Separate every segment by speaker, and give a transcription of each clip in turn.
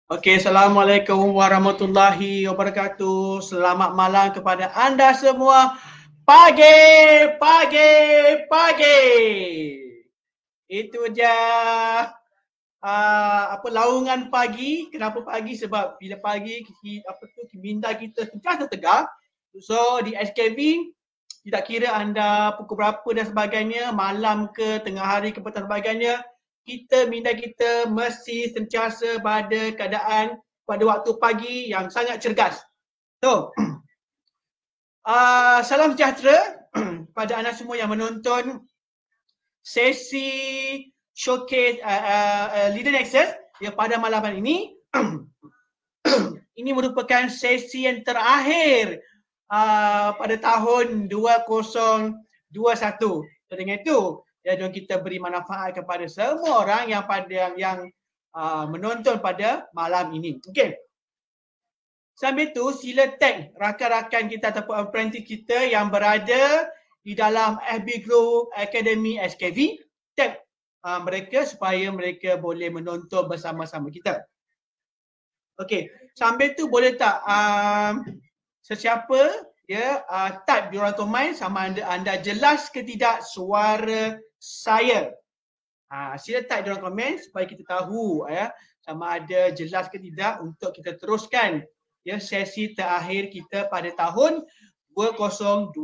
Speaker 1: Okey, Assalamualaikum warahmatullahi wabarakatuh. Selamat malam kepada anda semua. Pagi, pagi, pagi. Itu dia laungan pagi. Kenapa pagi? Sebab bila pagi minda kita sentiasa tegar. So di SKB tidak kira anda pukul berapa dan sebagainya, malam ke, tengah hari ke, petang sebagainya, minda kita mesti sentiasa pada keadaan pada waktu pagi yang sangat cergas. So, salam sejahtera pada anda semua yang menonton sesi showcase Leader Nexus yang pada malam hari ini. Ini merupakan sesi yang terakhir pada tahun 2021. So, dengan itu, jom kita beri manfaat kepada semua orang yang menonton pada malam ini. Okey. Sambil tu sila tag rakan-rakan kita ataupun apprentice kita yang berada di dalam FB Group Academy SKV. Tag mereka supaya mereka boleh menonton bersama-sama kita. Okey, sambil tu boleh tak sesiapa type di ruang komen sama anda jelas ke tidak suara saya. Sila type di ruang komen supaya kita tahu sama ada jelas ke tidak untuk kita teruskan sesi terakhir kita pada tahun 2021.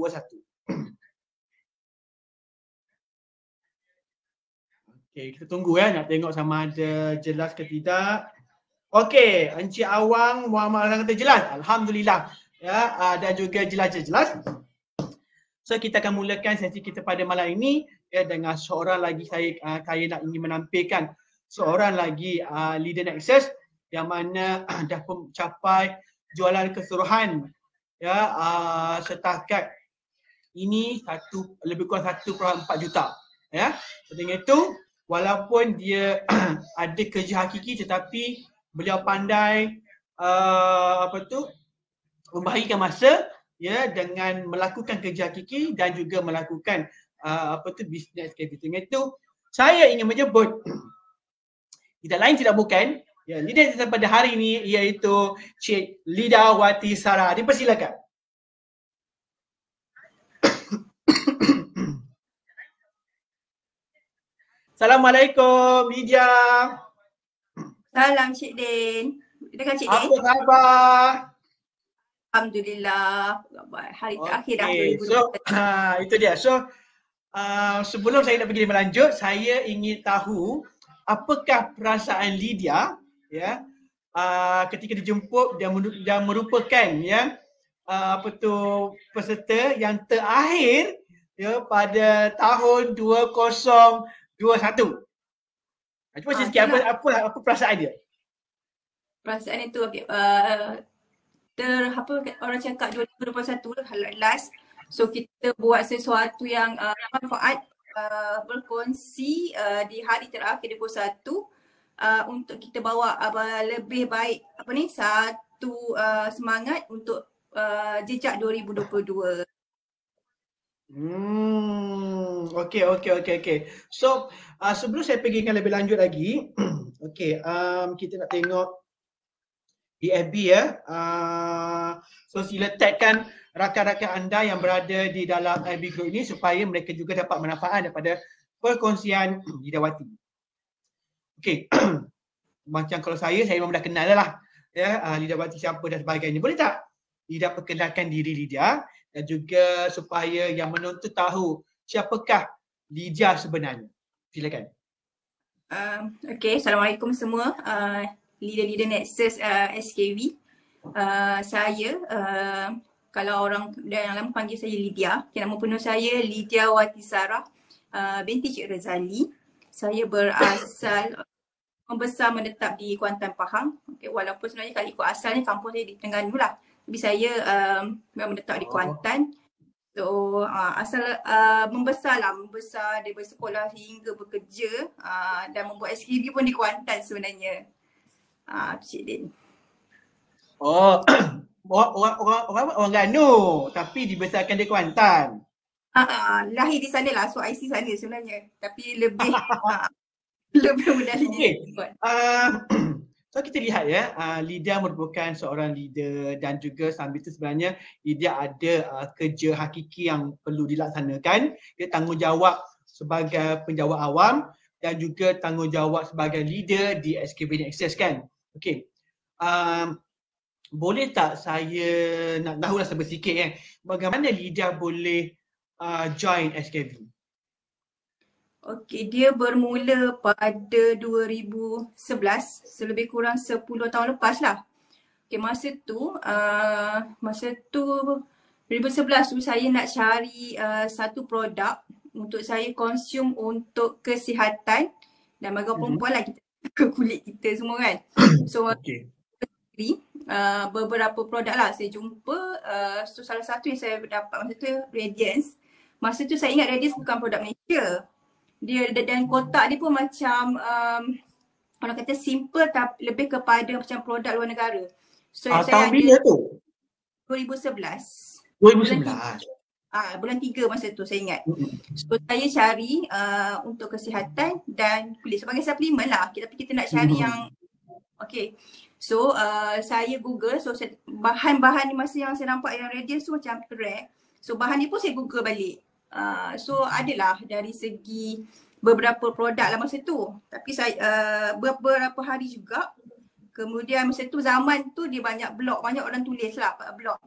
Speaker 1: Okey, kita tunggu nak tengok sama ada jelas ke tidak. Okey, Encik Awang Muhammad Hassan kata jelas. Alhamdulillah. Dan juga jelas. So kita akan mulakan sesi kita pada malam ini dengan seorang lagi saya nak ingin menampilkan seorang lagi Leader Nexus yang mana dah mencapai jualan keseluruhan setakat ini lebih kurang 1.4 juta. So, dengan itu walaupun dia ada kerja hakiki tetapi beliau pandai membahagikan masa dengan melakukan kerja hakiki dan juga melakukan bisnes capital. Itu saya ingin menyebut tidak lain tidak bukan leader pada hari ini iaitu Cik Lida Wati Sarah. Dipersilakan. Assalamualaikum Lydia.
Speaker 2: Salam Cik Din. Dengan Cik Din.
Speaker 1: Apa khabar?
Speaker 2: Alhamdulillah. Hari terakhir dah 2020.
Speaker 1: So, itu dia. So, sebelum saya nak pergi lebih lanjut, saya ingin tahu apakah perasaan Lydia ketika dijemput dan merupakan peserta yang terakhir pada tahun 2021. Cuba sikit apa perasaan dia?
Speaker 2: Perasaan itu orang cakap 2021 last. So kita buat sesuatu yang manfaat, berkongsi di hari terakhir 2021 untuk kita bawa lebih baik satu semangat untuk jejak 2022.
Speaker 1: Okey. So, sebelum saya pergikan lebih lanjut lagi, kita nak tengok di FB so sila tagkan rakan-rakan anda yang berada di dalam FB group ini supaya mereka juga dapat manfaat daripada perkongsian Lida Wati. Okey. Macam kalau saya memang dah kenal lah Lida Wati siapa dan sebagainya. Boleh tak Lida perkenalkan diri Lydia dan juga supaya yang menonton tahu siapakah Lydia sebenarnya. Silakan.
Speaker 2: Okey, Assalamualaikum semua. Leader Nexus SKV. Saya kalau orang yang lama panggil saya Lydia. Nama penuh saya Lydia Wati Sarah binti Cik Razali. Saya berasal membesar menetap di Kuantan, Pahang. Okay, walaupun sebenarnya kalau ikut asalnya kampung saya di Terengganu lah. Tapi saya memang menetap di Kuantan. So asal membesar daripada sekolah hingga bekerja dan membuat SKV pun di Kuantan sebenarnya. Cik Din.
Speaker 1: Orang Ganu tapi dibesarkan di Kuantan.
Speaker 2: Lahir di sana lah, so IC sana sebenarnya. Tapi lebih lebih mudah di
Speaker 1: So kita lihat ya, Lydia merupakan seorang leader dan juga sambil itu sebenarnya Lydia ada kerja hakiki yang perlu dilaksanakan. Dia tanggungjawab sebagai penjawat awam dan juga tanggungjawab sebagai leader di SKB Nexus kan. Okey. Boleh tak saya nak tahu rasa bersikit bagaimana Lydia boleh join SKB?
Speaker 2: Okey, dia bermula pada 2011, selebih kurang 10 tahun lepas lah. Okey, masa tu 2011 tu saya nak cari satu produk untuk saya konsum untuk kesihatan dan bagi perempuan lah, kita ke kulit kita semua kan. So beberapa produk lah saya jumpa. So salah satu yang saya dapat masa tu Radiance. Masa tu saya ingat Radiance bukan produk Malaysia. Dia dan kotak dia pun macam orang kata simple tapi lebih kepada macam produk luar negara. So saya
Speaker 1: tahun bila tu?
Speaker 2: 2011.
Speaker 1: 2011.
Speaker 2: Bulan 3 masa tu saya ingat. So saya cari untuk kesihatan dan kulit sebagai suplemen lah. Tapi kita nak cari yang okay. So saya Google, so bahan-bahan ni masa yang saya nampak yang Radiance tu macam rare. So bahan ni pun saya Google balik. So adalah dari segi beberapa produk lah masa tu. Tapi saya beberapa hari juga. Kemudian masa tu zaman tu dia banyak blog, banyak orang tulis lah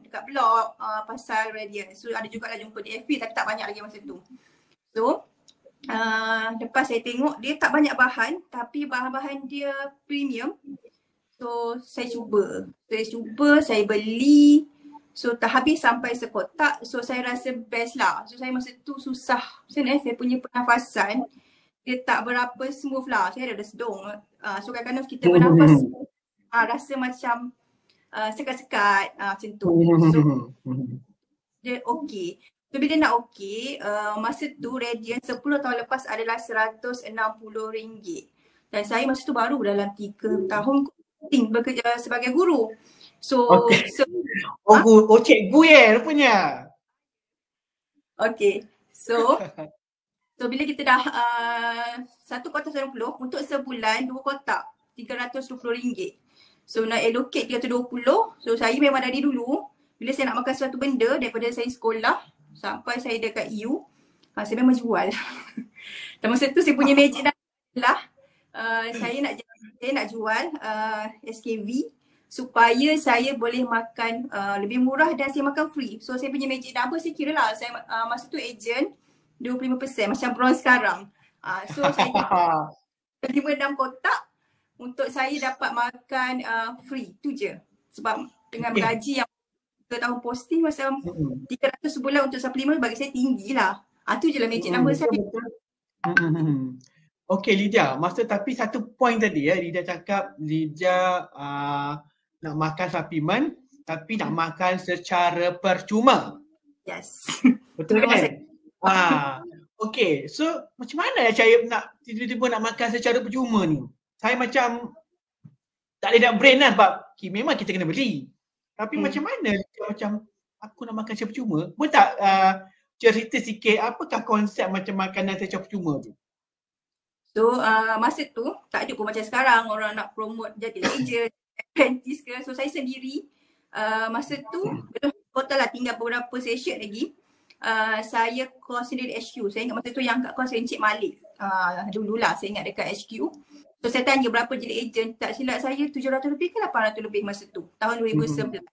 Speaker 2: dekat blog pasal Radiance. So ada juga lah jumpa di FB tapi tak banyak lagi masa tu. So lepas saya tengok dia tak banyak bahan tapi bahan-bahan dia premium. So saya cuba, saya beli. So tak habis sampai sekotak. So saya rasa best lah. So saya masa tu susah. Saya punya pernafasan dia tak berapa smooth lah. Saya ada sedung. So kadang-kadang kita bernafas rasa macam sekat-sekat macam tu. So dia okey. So bila nak okey, masa tu Radiance 10 tahun lepas adalah RM160. Dan saya masa tu baru dalam 3 tahun bekerja sebagai guru. So
Speaker 1: cikgu rupanya.
Speaker 2: Okay. So bila kita dah satu kotak RM90 untuk sebulan 2 kotak RM320. So nak allocate RM320. So saya memang dari dulu bila saya nak makan suatu benda daripada saya sekolah sampai saya dekat EU, saya memang jual. Dan masa tu saya punya magic dah saya nak jual SKV supaya saya boleh makan lebih murah dan saya makan free. So saya punya magic number saya kira lah, saya masa tu agent 25% macam bronze sekarang. So saya kira 5-6 kotak untuk saya dapat makan free tu je. Sebab dengan gaji yang 3 tahun posting macam 300 sebulan untuk suplemen bagi saya tinggi lah. Tu je lah magic number saya.
Speaker 1: Okey Lydia, tapi satu point tadi Lydia cakap Lydia nak makan suplemen tapi nak makan secara percuma.
Speaker 2: Yes.
Speaker 1: Betul kan? Okey, so macam mana cara nak tiba-tiba nak makan secara percuma ni? Saya macam tak boleh nak brain lah sebab memang kita kena beli. Tapi macam mana macam aku nak makan secara percuma? Boleh tak cerita sikit apakah konsep macam makanan secara percuma tu?
Speaker 2: So masa tu tak ada pun macam sekarang orang nak promote jadi agent, apprentice ke. So saya sendiri masa tu total lah tinggal beberapa session lagi. Saya course sendiri HQ. Saya ingat masa tu yang kat course Encik Malik. Dululah saya ingat dekat HQ. So saya tanya berapa jadi agent, tak silap saya 700 lebih ke 800 lebih masa tu, tahun 2011.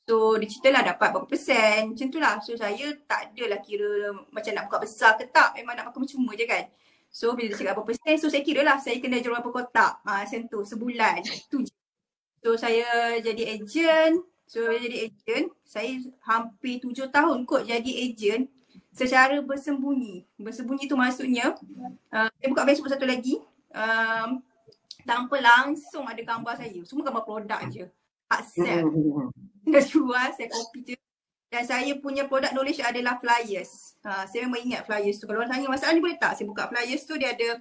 Speaker 2: So dia cerita lah dapat berapa persen, macam tu lah. So saya tak adalah kira macam nak buka besar ke tak, memang nak makan percuma je kan. So bila dia cakap berapa persen, so saya kira lah saya kena jual berapa kotak macam tu, sebulan. Tu je. So saya jadi agent. Saya hampir 7 tahun kot jadi agent secara bersembunyi. Bersembunyi tu maksudnya saya buka Facebook satu lagi, tanpa langsung ada gambar saya. Semua gambar produk je. Hard sell. Dah jual, saya copy je. Dan saya punya product knowledge adalah flyers. Saya memang ingat flyers tu. Kalau orang tanya masalah ni boleh tak? Saya buka flyers tu, dia ada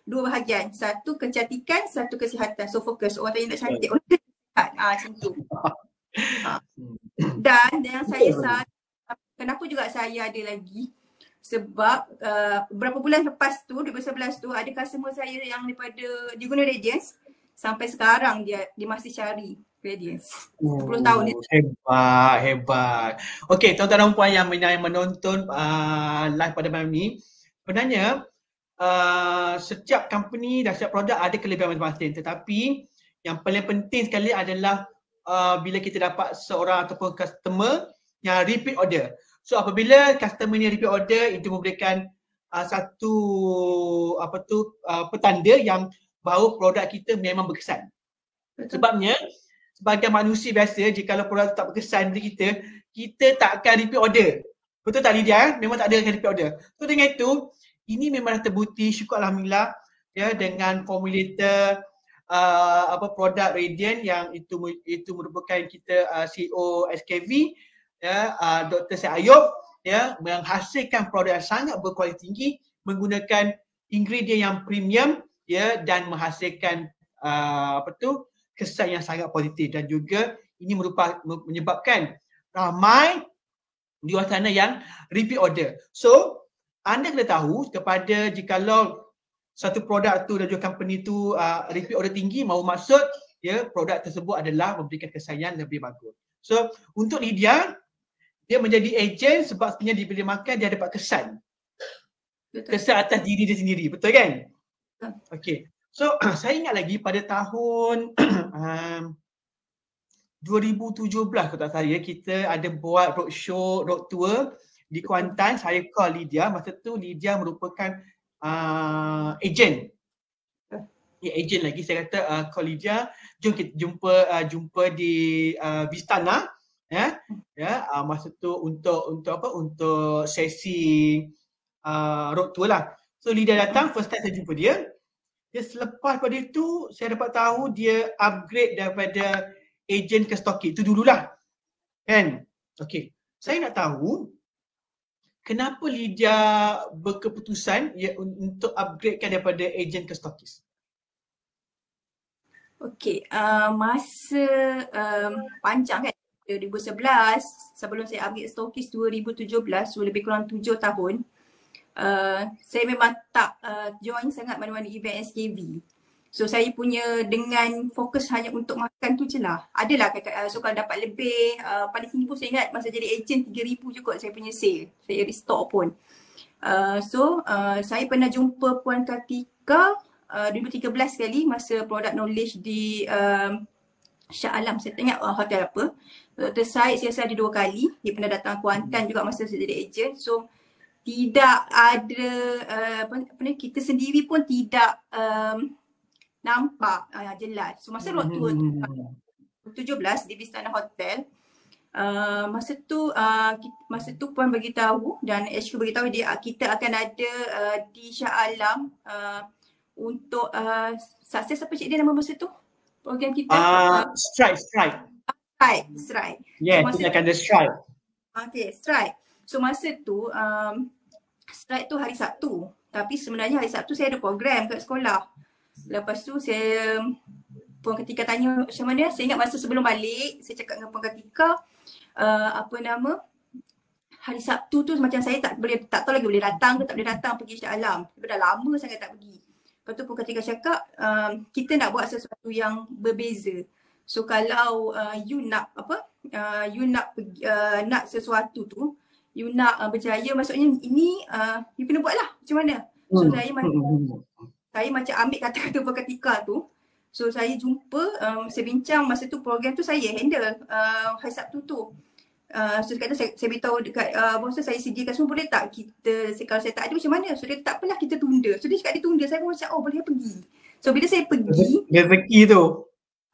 Speaker 2: 2 bahagian. Satu kecantikan, satu kesihatan. So fokus. Orang tanya nak cantik, orang tanya sihat. Macam tu. Dan yang saya kenapa juga saya ada lagi, sebab beberapa bulan lepas tu 2011 tu ada customer saya yang daripada dia guna Radiance. sampai sekarang dia masih cari Radiance. 10 tahun dia.
Speaker 1: Hebat. Okey, tuan-tuan dan puan yang menonton live pada malam ni, sebenarnya setiap company dan setiap produk ada kelebihan masing-masing, tetapi yang paling penting sekali adalah bila kita dapat seorang ataupun customer yang repeat order. So apabila customer ni repeat order, itu memberikan satu petanda yang bahawa produk kita memang berkesan. Sebabnya sebagai manusia biasa, jika produk tak berkesan di kita tak akan repeat order. Betul tak Lydia? Memang tak ada akan repeat order. So dengan itu, ini memang dah terbukti, syukur alhamdulillah ya, dengan formulator produk Radiant yang itu merupakan kita CEO SKV ya, Dr. Syed Ayub ya, menghasilkan produk yang sangat berkualiti tinggi menggunakan ingredient yang premium ya, dan menghasilkan kesan yang sangat positif, dan juga ini menyebabkan ramai di luar sana yang repeat order. So anda kena tahu kepada jikalau satu produk tu dan juga company tu repeat order tinggi, mahu maksud ya, produk tersebut adalah memberikan kesan yang lebih bagus. So untuk Lydia, dia menjadi ejen sebab sebenarnya dia bila makan dia dapat kesan. Betul. Kesan atas diri dia sendiri, betul kan? Okey. So saya ingat lagi pada tahun 2017 kalau tak salah, kita ada buat roadshow, road tour di Kuantan. Saya call Lydia, masa tu Lydia merupakan ejen. Ya, ejen lagi. Saya kata call Lydia, jom kita jumpa di Vistana ya. Masa tu untuk sesi road tour lah. So Lydia datang, first time saya jumpa dia. Selepas pada itu saya dapat tahu dia upgrade daripada ejen ke stokis. Itu dululah. Kan? Okey. Saya nak tahu kenapa Lydia berkeputusan untuk upgradekan daripada ejen ke stokis?
Speaker 2: Okey, masa panjang kan, 2011 sebelum saya upgrade stokis 2017, so lebih kurang 7 tahun. Saya memang tak join sangat mana-mana event SKV. So saya punya dengan fokus hanya untuk makan tu je lah. Adalah so kalau dapat lebih, paling tinggi pun saya ingat masa jadi ejen 3,000 je kot saya punya sale. Saya restock pun. Saya pernah jumpa Puan Kartika 2013 kali masa product knowledge di Shah Alam. Saya tak ingat hotel apa. Dr. Syed saya rasa ada 2 kali. Dia pernah datang Kuantan juga masa saya jadi ejen. So tidak ada kita sendiri pun tidak nampak jelas. So masa road tour 17 di Vistana Hotel, masa tu Puan beritahu dan HQ beritahu kita akan ada di Shah Alam untuk sukses apa cik dia nama masa tu? Program kita
Speaker 1: Strike. Yeah, so kita akan ada Strike.
Speaker 2: Okay, Strike. So masa tu Strike tu hari Sabtu, tapi sebenarnya hari Sabtu saya ada program kat sekolah. Lepas tu Puan Kartika tanya macam mana, saya ingat masa sebelum balik saya cakap dengan Puan Kartika hari Sabtu tu macam saya tak tahu lagi boleh datang ke tak boleh datang pergi Shah Alam. Dah lama sangat tak pergi. Lepas tu Puan Kartika cakap kita nak buat sesuatu yang berbeza. So kalau you nak nak sesuatu tu, you nak berjaya, maksudnya ini you kena buat lah macam mana. So saya macam ambil kata-kata Puan Kartika tu. So saya jumpa, saya bincang masa tu program tu saya handle hari Sabtu tu. So dia kata saya beritahu dekat bos saya sediakan semua, boleh tak kita, kalau saya tak ada macam mana. So dia tak apalah kita tunda. So dia cakap dia tunda, saya pun macam boleh pergi. So bila saya pergi,
Speaker 1: rezeki tu.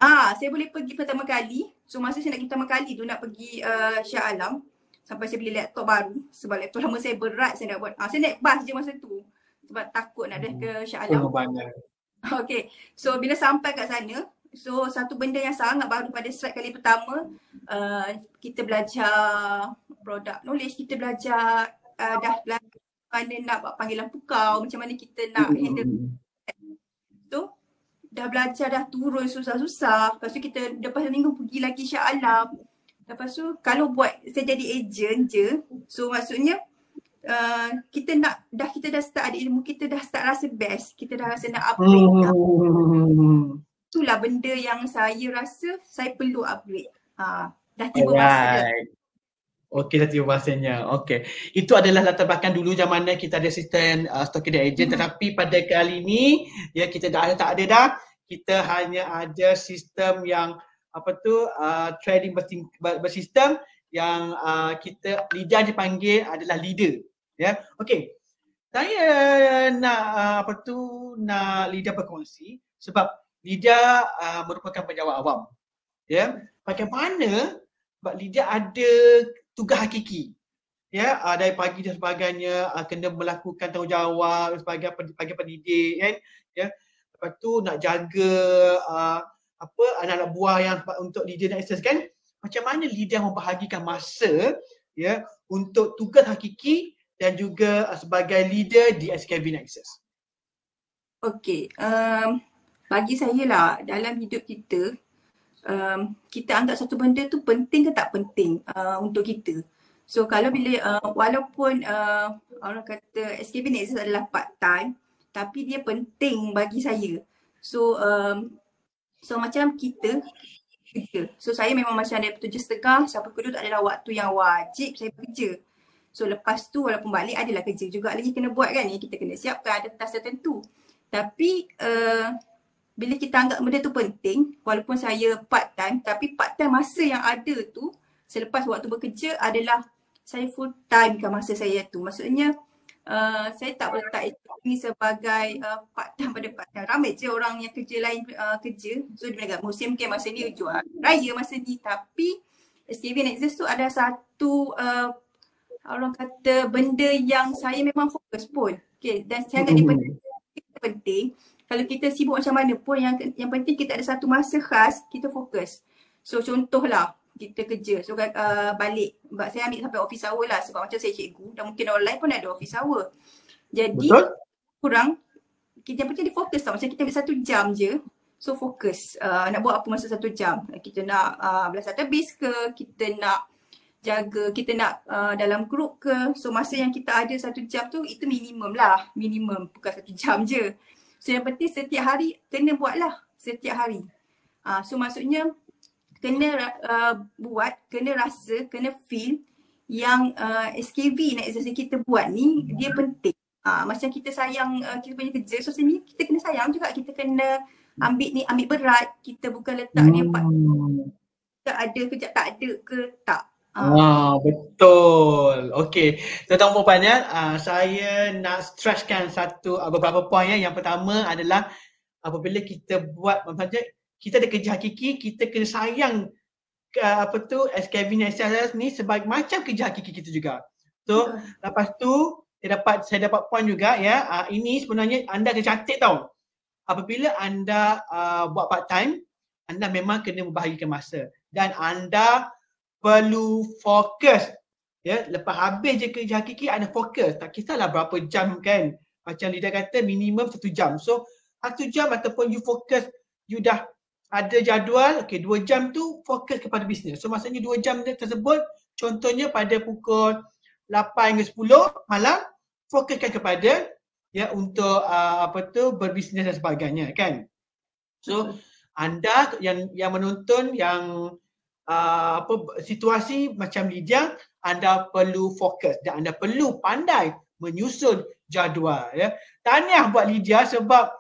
Speaker 2: Saya boleh pergi pertama kali. So masa saya nak pergi pertama kali tu nak pergi Shah Alam, sampai saya beli laptop baru. Sebab laptop lama saya berat, saya nak buat. Saya naik bas je masa tu. Sebab takut nak drive ke Shah Alam. Okay. So bila sampai kat sana, so satu benda yang sangat baru pada strike kali pertama, kita belajar product knowledge, kita belajar dah belajar mana nak buat panggilan pukau, macam mana kita nak handle. So dah belajar, dah turun susah-susah. Lepas tu kita lepas minggu pergi lagi Shah Alam. Lepas tu kalau buat saya jadi ejen je, so maksudnya kita dah start ada ilmu, kita dah start rasa best, kita dah rasa nak upgrade. itulah benda yang saya rasa saya perlu upgrade. Dah tiba masa lah.
Speaker 1: Alright. Okey, dah tiba masanya. Okey. Itu adalah latar belakang dulu zaman mana kita ada sistem stocking agent, tetapi pada kali ini ya kita dah tak ada dah. Kita hanya ada sistem yang trading bersistem yang kita leader dipanggil adalah leader. Ya. Okey. Saya nak nak leader berkongsi sebab leader merupakan pejabat awam. Ya. Bagaimana sebab leader ada tugas hakiki, ya, dari pagi dan sebagainya, kena melakukan tanggungjawab dan sebagainya bagi pendidik, kan, ya. Lepas tu nak jaga anak-anak buah yang untuk leader nak access, kan. Macam mana leader membahagikan masa, ya, untuk tugas hakiki dan juga sebagai leader di SKV Nexus.
Speaker 2: Okey, bagi saya lah dalam hidup kita, kita anggap satu benda tu penting ke tak penting untuk kita. So kalau bila walaupun orang kata SKV Nexus adalah part time, tapi dia penting bagi saya. So macam kita kerja. So saya memang macam dari 7.30 sampai pukul 2 tak adalah waktu yang wajib saya bekerja. So lepas tu walaupun balik adalah kerja juga lagi kena buat kan ni. Kita kena siapkan ada task tertentu. Tapi bila kita anggap benda tu penting, walaupun saya part time, tapi part time masa yang ada tu selepas waktu bekerja adalah saya full time kan masa saya tu. Maksudnya saya tak letak ini sebagai part time pada part time. Ramai je orang yang kerja lain kerja. So dia bilang musim mungkin masa ni jual raya masa ni. Tapi SKV Nexus tu ada satu orang kata benda yang saya memang fokus pun. Okay, dan saya anggap dia penting. Kalau kita sibuk macam mana pun yang penting kita ada satu masa khas kita fokus. So contohlah kita kerja. So balik. Saya ambil sampai office hour lah sebab macam saya cikgu dan mungkin orang lain pun ada office hour. Jadi kurang kita yang penting dia fokus tau. Macam kita ambil 1 jam je. So fokus nak buat apa masa 1 jam. Kita nak belas database ke, kita nak jaga, kita nak dalam grup ke. So masa yang kita ada 1 jam tu itu minimum lah. Minimum bukan 1 jam je. So yang penting setiap hari kena buatlah setiap hari. So maksudnya kena buat, kena rasa, kena feel yang SKV Nexus kita buat ni dia penting. Macam kita sayang kita punya kerja, so sebenarnya kita kena sayang juga, kita kena ambil berat, kita bukan letak dia tak ada kejap tak ada ke tak.
Speaker 1: Betul. Okey. Tuan-tuan dan puan, saya nak stresskan beberapa poin ya. Yang pertama adalah apabila kita buat kita ada kerja hakiki, kita kena sayang SKV Nexus ni sebagai macam kerja hakiki kita juga. So lepas tu saya dapat poin juga ya. Ini sebenarnya anda kena catat tau. Apabila anda buat part time, anda memang kena membahagikan masa dan anda perlu fokus. Ya, lepas habis je kerja hakiki anda fokus. Tak kisahlah berapa jam kan. Macam Lida kata minimum 1 jam. So 1 jam ataupun you fokus, you dah ada jadual, 2 jam tu fokus kepada bisnes. So maksudnya 2 jam tersebut contohnya pada pukul 8 hingga 10 malam fokuskan kepada ya untuk berbisnes dan sebagainya kan. So anda yang menonton yang situasi macam Lydia, anda perlu fokus dan anda perlu pandai menyusun jadual ya. Tahniah buat Lydia sebab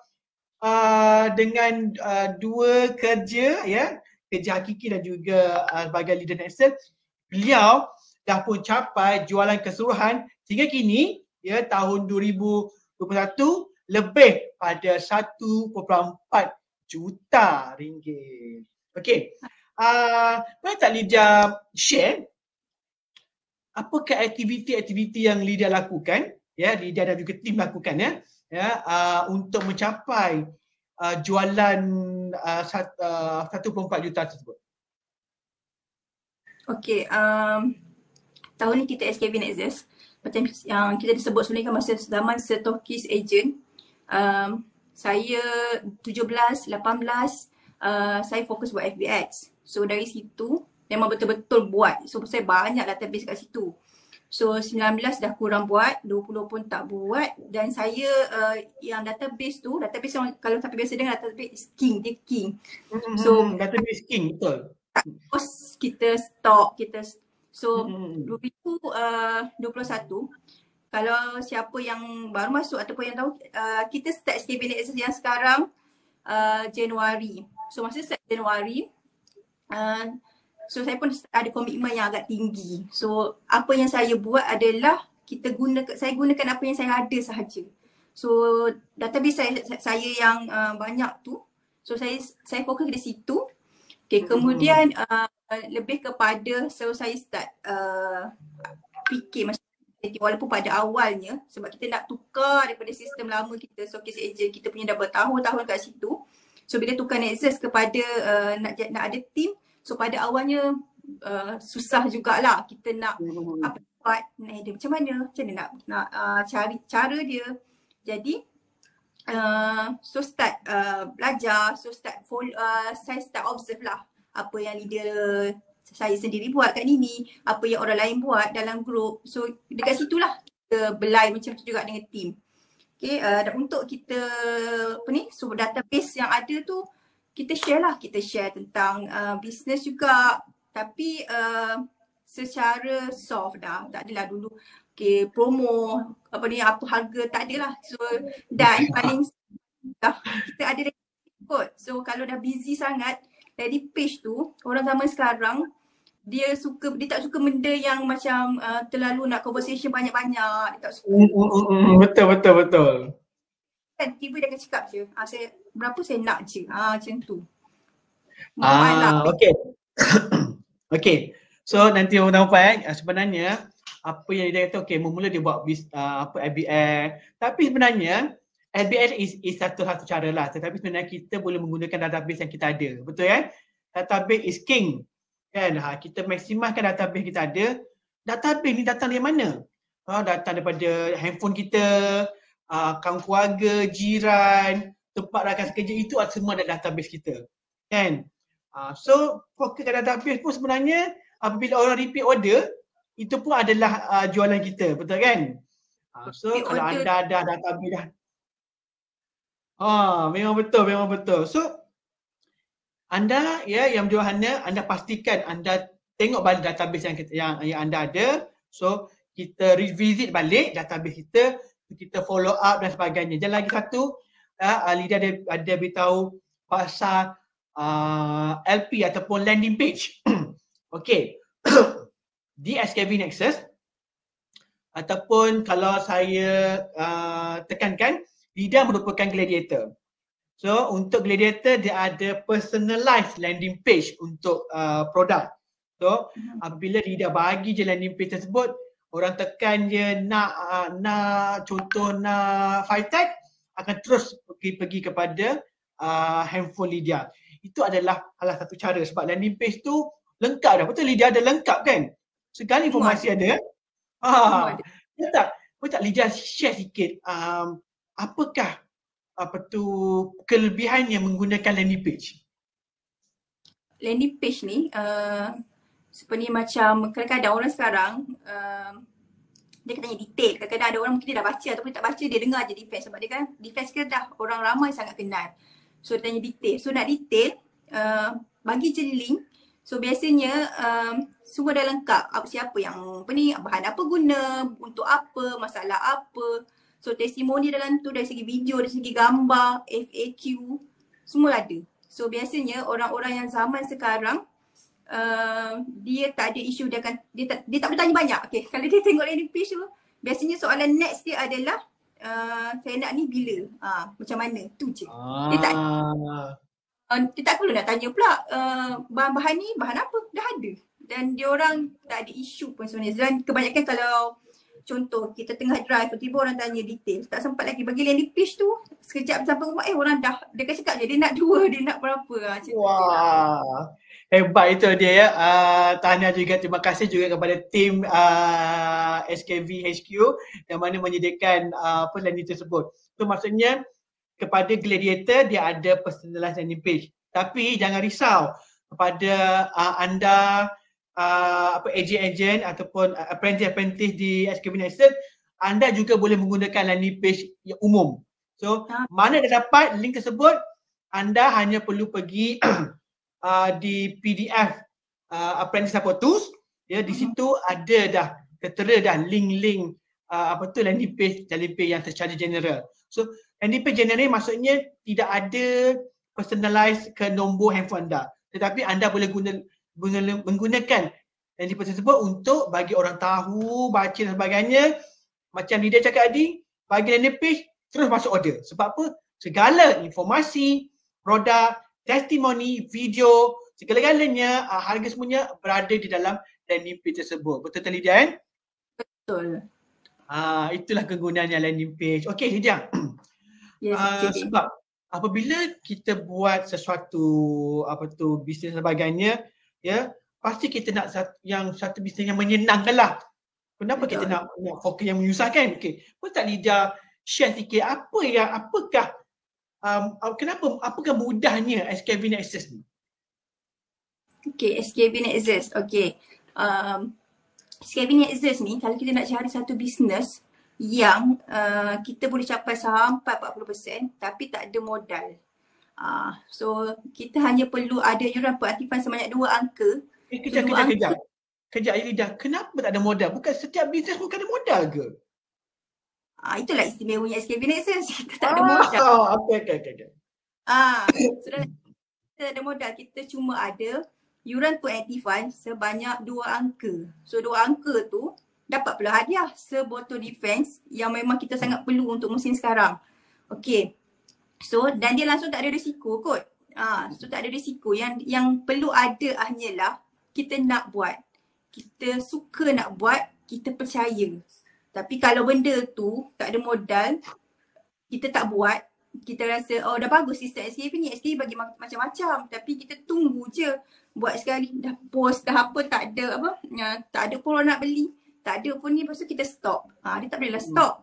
Speaker 1: dengan 2 kerja ya, kerja hakiki dan juga sebagai leader Nexus, beliau dah pun capai jualan keseluruhan sehingga kini ya tahun 2021 lebih pada 1.4 juta ringgit. Okey. Boleh tak Lydia share apakah aktiviti-aktiviti yang Lydia lakukan ya, Lydia dan juga tim lakukan ya untuk mencapai jualan 1.4 juta tersebut.
Speaker 2: Okey, tahun ni kita SKV Nexus macam yang kita disebut sebenarnya masa zaman stokis agent. Saya 17, 18 saya fokus buat FBX. So dari situ memang betul-betul buat. So saya banyak database kat situ. So 19 dah kurang buat, 20 pun tak buat, dan saya yang database tu, database yang kalau siapa biasa dengar database king, dia king. So
Speaker 1: database king, betul.
Speaker 2: terus kita stok, so 2021 kalau siapa yang baru masuk ataupun yang tahu, kita start SKB Nexus yang sekarang Januari. So masa start Januari, so saya pun ada komitmen yang agak tinggi. So apa yang saya buat adalah saya gunakan apa yang saya ada sahaja. So database saya yang banyak tu, so saya fokus di situ. Okay, kemudian lebih kepada, so saya start fikir macam walaupun pada awalnya sebab kita nak tukar daripada sistem lama kita, so case agent kita punya dah bertahun-tahun kat situ. So bila tukar Nexus kepada nak ada team, so pada awalnya susah jugalah kita nak apa buat, nak ada macam mana nak cari cara dia. Jadi so start belajar, so start saya start observe lah apa yang leader saya sendiri buat kat Nini, apa yang orang lain buat dalam grup. So dekat situlah kita belai macam tu juga dengan team. Okay, dan untuk kita so database yang ada tu kita share tentang business juga, tapi secara soft dah, tak adalah dulu okay, promo apa harga, tak adalah. So dan paling kita ada kot. So kalau dah busy sangat landing page tu, orang zaman sekarang dia tak suka benda yang macam terlalu nak conversation banyak-banyak, dia tak suka.
Speaker 1: Betul.
Speaker 2: Kan tiba dia akan cakap je, berapa saya nak je, macam tu.
Speaker 1: Okay. Okay. So nanti orang nampak sebenarnya apa yang dia kata, okay, mula dia buat LBS, tapi sebenarnya LBS is satu cara lah, tetapi sebenarnya kita boleh menggunakan database yang kita ada, betul kan? Database is king kan. Kita maksimalkan database kita ada. Database ni datang dari mana? Datang daripada handphone kita, akaun keluarga, jiran, tempat rakan sekerja, itu semua ada database kita kan. So fokus kat database pun sebenarnya apabila orang repeat order, itu pun adalah jualan kita, betul kan? So kalau anda ada database dah, memang betul. So anda yang berjohannya, anda pastikan anda tengok balik database yang anda ada. So kita revisit balik database kita follow up dan sebagainya. Dan lagi satu, Lydia ada beritahu pasal LP ataupun landing page. Okay. Di SKB Nexus ataupun kalau saya tekankan, Lydia merupakan gladiator. So untuk gladiator dia ada personalized landing page untuk produk. So apabila Lydia bagi je landing page tersebut, orang tekan je nak contoh nak file tag, akan terus pergi kepada handphone Lydia. Itu adalah salah satu cara sebab landing page tu lengkap dah. Betul Lydia ada lengkap kan? Segala informasi ada. Boleh tak Lydia share sikit apakah kelebihannya menggunakan landing page?
Speaker 2: Landing page ni seperti macam kadang-kadang orang sekarang dia tanya detail. Kadang-kadang ada orang mungkin dia dah baca ataupun tak baca, dia dengar je defense sebab dia kan defense ke dah orang ramai sangat kenal. So dia tanya detail. So nak detail, bagi je link. So biasanya semua dah lengkap. Siapa yang bahan apa guna, untuk apa, masalah apa. So testimoni dalam tu dari segi video, dari segi gambar, FAQ, semua ada. So biasanya orang-orang yang zaman sekarang dia tak ada isu, dia tak boleh tanya banyak. Okay, kalau dia tengok landing page tu, biasanya soalan next dia adalah saya nak ni bila, macam mana, tu je. Dia tak perlu nak tanya pula bahan-bahan ni bahan apa, dah ada. Dan dia orang tak ada isu pun sebenarnya. Dan kebanyakan kalau contoh kita tengah drive, tiba-tiba orang tanya detail, tak sempat lagi bagi landing page tu, sekejap sampai rumah orang dah, dia akan cakap je dia nak 2, dia nak berapa macam tu.
Speaker 1: Wah, hebat itu dia ya. Tahniah juga, terima kasih juga kepada tim SKV HQ yang mana menyediakan landing tersebut. So maksudnya kepada gladiator dia ada personalized landing page. Tapi jangan risau, kepada anda apa ejen-ejen ataupun apprentice-apprentice di SKB Nexus, anda juga boleh menggunakan landing page yang umum. So, mana dah dapat link tersebut, anda hanya perlu pergi di PDF Apprentice Support Tools, ya, di situ ada dah tertera dah link-link landing page yang secara general. So, landing page general maksudnya tidak ada personalize ke nombor handphone anda, tetapi anda boleh menggunakan landing page tersebut untuk bagi orang tahu, baca dan sebagainya. Macam Lydia cakap tadi, bagi landing page terus masuk order. Sebab apa? Segala informasi, produk, testimoni, video, segala-galanya, harga semuanya berada di dalam landing page tersebut. Betul tak Lydia kan?
Speaker 2: Betul.
Speaker 1: Itulah kegunaannya landing page. Okey Lydia.
Speaker 2: Yes,
Speaker 1: sebab apabila kita buat sesuatu bisnes dan sebagainya, ya, pasti kita nak satu bisnes yang menyenangkan lah. Kenapa kita nak fokus yang menyusahkan? Okey, boleh tak Lydia share sikit apakah mudahnya SKB Nexus ni?
Speaker 2: Okay, SKB Nexus. Okay. SKB Nexus ni kalau kita nak cari satu bisnes yang kita boleh capai sampai 40% tapi tak ada modal. So kita hanya perlu ada yuran peraktifan sebanyak 2 angka. Kejap
Speaker 1: Lydia, kenapa tak ada modal? Bukan setiap bisnes bukan ada modal ke?
Speaker 2: Itulah istimewanya SKB Nexus. Kita tak ada modal.
Speaker 1: Okay.
Speaker 2: So kita ada modal, kita cuma ada yuran peraktifan sebanyak 2 angka. So 2 angka tu dapat pula hadiah sebotol defense yang memang kita sangat perlu untuk musim sekarang. Okay. So dan dia langsung tak ada risiko kot. So tak ada risiko. Yang perlu ada hanyalah kita nak buat. Kita suka nak buat, kita percaya. Tapi kalau benda tu tak ada modal, kita tak buat, kita rasa dah bagus sistem SKB ni, SKB bagi macam-macam. Tapi kita tunggu je. Buat sekali dah post, dah apa, tak ada tak ada pun orang nak beli. Tak ada pun ni, lepas tu kita stop. Dia tak bolehlah stop.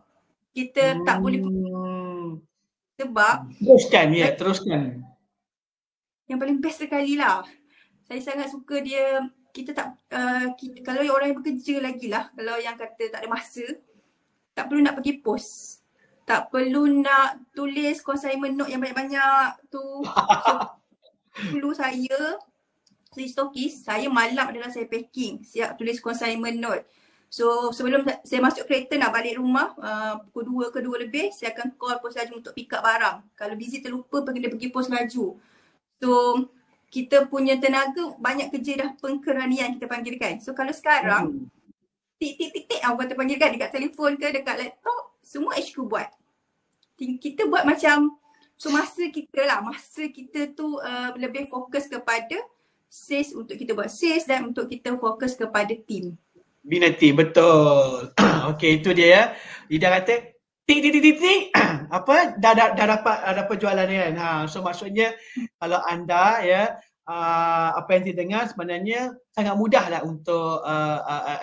Speaker 2: Kita tak boleh sebab
Speaker 1: teruskan.
Speaker 2: Yang paling best sekali lah. Saya sangat suka dia. Kita tak kalau orang yang bekerja lagi lah, kalau yang kata tak ada masa, tak perlu nak pergi post, tak perlu nak tulis consignment note yang banyak-banyak tu. So, dulu saya stokis, saya malam adalah saya packing, siap tulis consignment note. So sebelum saya masuk kereta nak balik rumah, pukul 2 ke 2 lebih, saya akan call pos laju untuk pick up barang. Kalau busy terlupa, pergi pos laju. So kita punya tenaga banyak kerja dah pengkeranian kita panggilkan. So kalau sekarang tik orang kata panggilkan dekat telefon ke dekat laptop, semua HQ buat. Kita buat macam, so masa kita tu lebih fokus kepada sales, untuk kita buat sales dan untuk kita fokus kepada team.
Speaker 1: Bina team, betul. Okey, itu dia ya. Lydia kata tik dah dapat jualan kan. So maksudnya kalau anda ya apa yang saya dengar sebenarnya sangat mudahlah untuk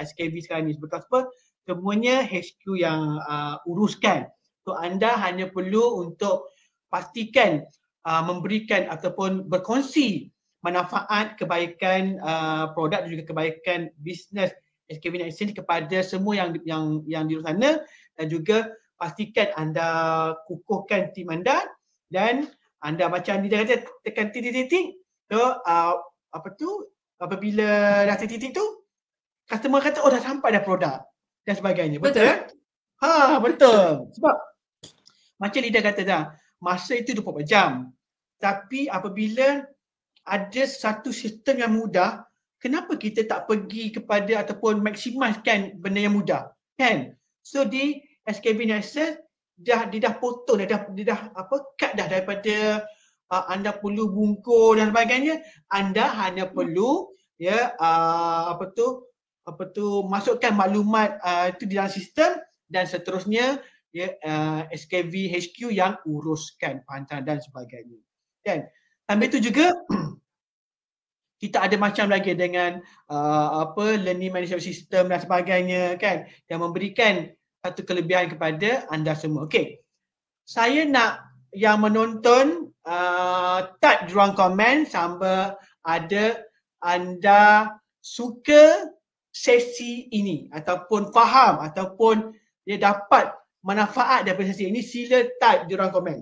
Speaker 1: SKB sekarang ni. Sebab apa? Semuanya HQ yang uruskan. So anda hanya perlu untuk pastikan memberikan ataupun berkongsi manfaat, kebaikan produk dan juga kebaikan bisnes SKB Nexus kepada semua yang di luar sana, dan juga pastikan anda kukuhkan tim anda, dan anda macam dia kata tekan titik. So apabila dah titik tu, customer kata dah sampai dah produk dan sebagainya. Betul? Betul. Sebab macam Lydia kata dah, masa itu 24 jam. Tapi apabila ada satu sistem yang mudah, kenapa kita tak pergi kepada ataupun maksimalkan benda yang mudah, kan? So di SKB Nexus dia dah potong, dia dah cut dah daripada anda perlu bungkus dan sebagainya. Anda hanya perlu masukkan maklumat itu di dalam sistem, dan seterusnya SKB HQ yang uruskan perancangan dan sebagainya. Dan sambil itu juga kita ada macam lagi dengan learning management system dan sebagainya, kan, yang memberikan satu kelebihan kepada anda semua. Okey. Saya nak yang menonton type di ruang komen sama ada anda suka sesi ini ataupun faham ataupun dia dapat manfaat daripada sesi ini, sila type di ruang komen.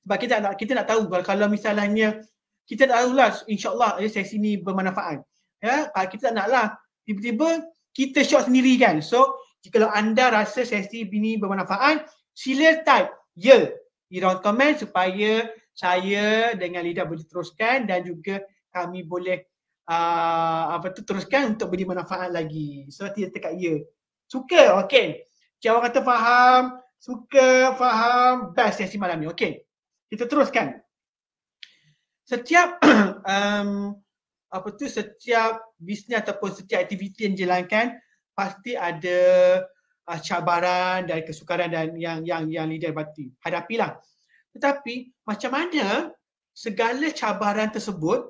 Speaker 1: Sebab kita nak tahu kalau misalnya kita tak tahulah insya-Allah sesi ini bermanfaat. Ya, kita tak naklah tiba-tiba kita short sendiri kan. So kalau anda rasa sesi ini bermanfaat, sila type ya di ruang komen supaya saya dengan Lida boleh teruskan dan juga kami boleh teruskan untuk beri manfaat lagi. So kita tekan ya. Suka, okey. Orang kata faham, suka, faham, best sesi malam ni. Okey. Kita teruskan. Setiap setiap bisnes ataupun setiap aktiviti yang dijalankan pasti ada cabaran dan kesukaran dan yang leader hadapilah. Tetapi macam mana segala cabaran tersebut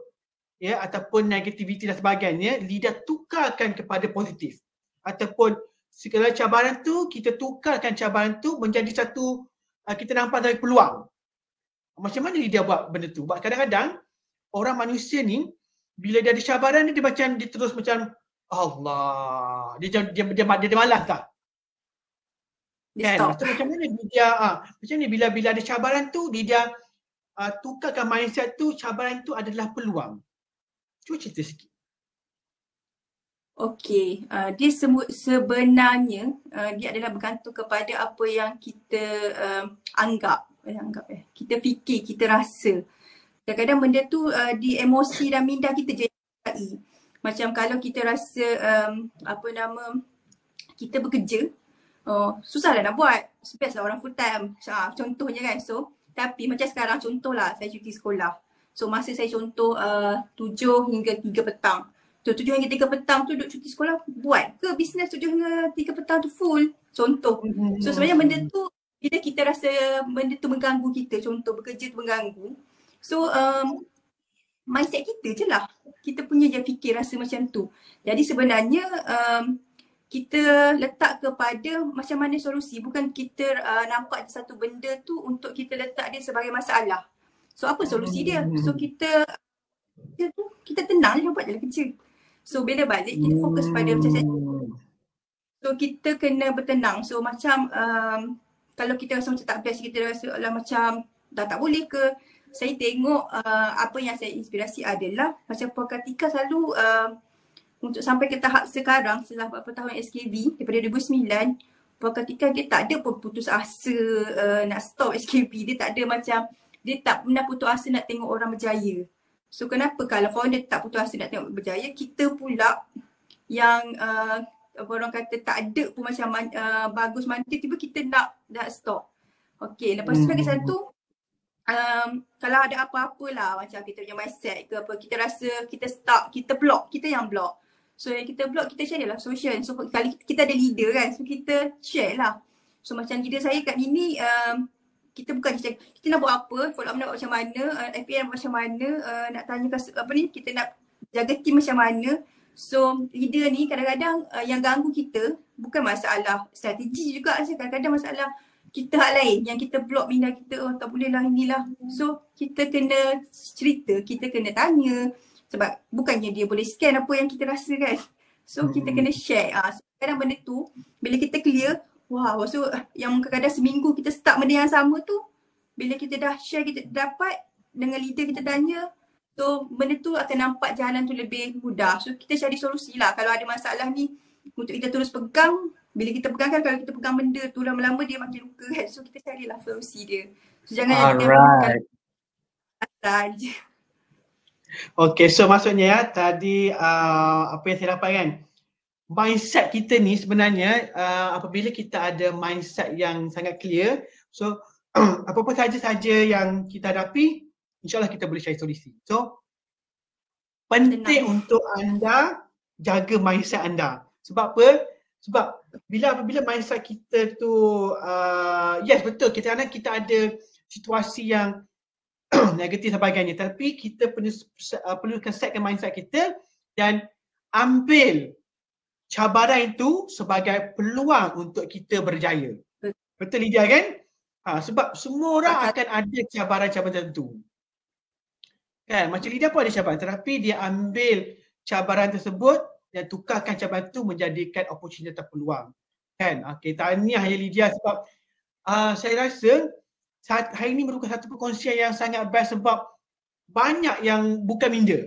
Speaker 1: ya ataupun negativiti dan sebagainya leader tukarkan kepada positif, ataupun segala cabaran tu kita tukarkan cabaran tu menjadi satu kita nampak dari peluang. Macam mana leader buat benda tu? Sebab kadang-kadang orang manusia ni bila dia ada cabaran dia macam dia terus macam Allah, dia malas dah. Kan? Macam mana dia macam ni bila ada cabaran tu dia tukarkan mindset tu, cabaran tu adalah peluang. Cuba cerita sikit.
Speaker 2: Okey, dia sebenarnya dia adalah bergantung kepada apa yang kita kita fikir, kita rasa. Kadang-kadang benda tu di emosi dan minda kita jadi. Macam kalau kita rasa kita bekerja, susah lah nak buat. Best lah orang full time. Contohnya kan. So, tapi macam sekarang contohlah saya cuti sekolah. So masa saya contoh 7 hingga 3 petang. 7 hingga 3 petang tu duduk cuti sekolah, buat ke bisnes 7 hingga 3 petang tu full? Contoh. So sebenarnya benda tu bila kita rasa benda tu mengganggu kita, contoh bekerja tu mengganggu. So mindset kita je lah. Kita punya je fikir rasa macam tu. Jadi sebenarnya kita letak kepada macam mana solusi. Bukan kita nampak satu benda tu untuk kita letak dia sebagai masalah. So apa solusi dia? So kita tenang je buat je lah kerja. So bila balik kita fokus pada macam saya. So kita kena bertenang. So macam kalau kita rasa macam tak best, kita rasa macam dah tak boleh ke. Saya tengok apa yang saya inspirasi adalah macam Puan Kartika selalu untuk sampai ke tahap sekarang setelah beberapa tahun SKV daripada 2009, Puan Kartika dia tak ada pun putus asa nak stop SKV. Dia tak ada macam, dia tak pernah putus asa nak tengok orang berjaya. So kenapa kalau founder tak putus asa nak tengok berjaya, kita pula yang orang kata tak ada pun macam bagus mana, tiba-tiba kita nak stop. Okay, lepas tu lagi satu, kalau ada apa-apa lah macam kita punya mindset ke apa, kita rasa kita stuck, kita block, kita yang block. So yang kita block, kita share lah solution. So kali kita ada leader kan, so kita share lah. So macam leader saya kat sini, kita bukan kita nak buat apa, follow up nak buat macam mana, FPM macam mana, nak tanya apa ni, kita nak jaga team macam mana. So leader ni kadang-kadang yang ganggu kita bukan masalah strategi juga, kadang-kadang masalah kita hal lain yang kita block minda kita, tak boleh lah inilah. So kita kena cerita, kita kena tanya sebab bukannya dia boleh scan apa yang kita rasa kan. So kita kena share. So, kadang benda tu bila kita clear, wow, so yang kadang-kadang seminggu kita start benda yang sama tu, bila kita dah share, kita dapat dengan leader kita tanya, so benda tu akan nampak jalan tu lebih mudah. So kita cari solusi lah kalau ada masalah ni untuk kita terus pegang. Bila kita pegang kan, kalau kita pegang benda tu lama-lama dia makin luka kan. So kita carilah solusi dia. So jangan kita asal je.
Speaker 1: Okay, so maksudnya ya tadi apa yang saya dapat kan, mindset kita ni sebenarnya apabila kita ada mindset yang sangat clear, so apa-apa saja yang kita hadapi, insyaAllah kita boleh cari solusi. So penting untuk anda jaga mindset anda. Sebab apa? Sebab apabila mindset kita tu yes betul, kita ada situasi yang negatif sebagainya, tapi kita perlukan setkan mindset kita dan ambil cabaran itu sebagai peluang untuk kita berjaya. Betul Lydia kan? Sebab semua orang akan ada cabaran-cabaran tertentu. Kan? Macam Lydia pun ada cabaran, tetapi dia ambil cabaran tersebut dan tukarkan cabaran itu menjadikan opportunity atau peluang. Kan? Okey, tahniah ya Lydia sebab saya rasa hari ini merupakan satu perkongsian yang sangat best sebab banyak yang bukan minda.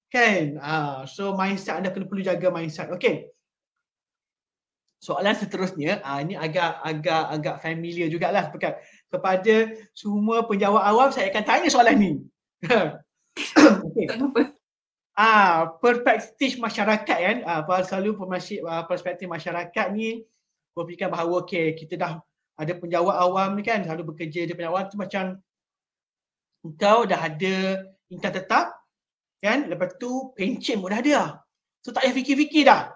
Speaker 1: Kan? So mindset anda perlu jaga mindset. Okey. Soalan seterusnya, ini agak familiar jugalah kepada semua penjawab awam saya akan tanya soalan ni. Okay. Perspektif masyarakat kan, selalu perspektif masyarakat ni berfikir bahawa okay, kita dah ada penjawab awam ni kan, selalu bekerja di penjawab awam tu macam engkau dah ada income tetap kan, lepas tu pencen pun dah ada dah. So tak payah fikir-fikir dah.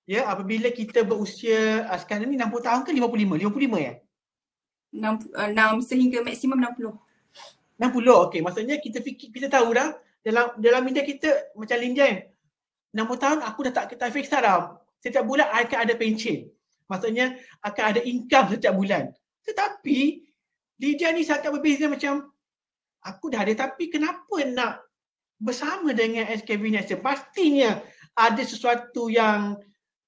Speaker 1: Ya, apabila kita berusia sekarang ni 60 tahun ke 55? 55 ya?
Speaker 2: 6 sehingga maksimum 60.
Speaker 1: 60, okey. Maksudnya kita tahu dah dalam minda kita macam Linda kan. 60 tahun aku dah tak fix dah. Setiap bulan akan ada pencen. Maksudnya akan ada income setiap bulan. Tetapi Lydia ni sangat berbeza macam aku dah ada tapi kenapa nak bersama dengan SKV Nation? Pastinya ada sesuatu yang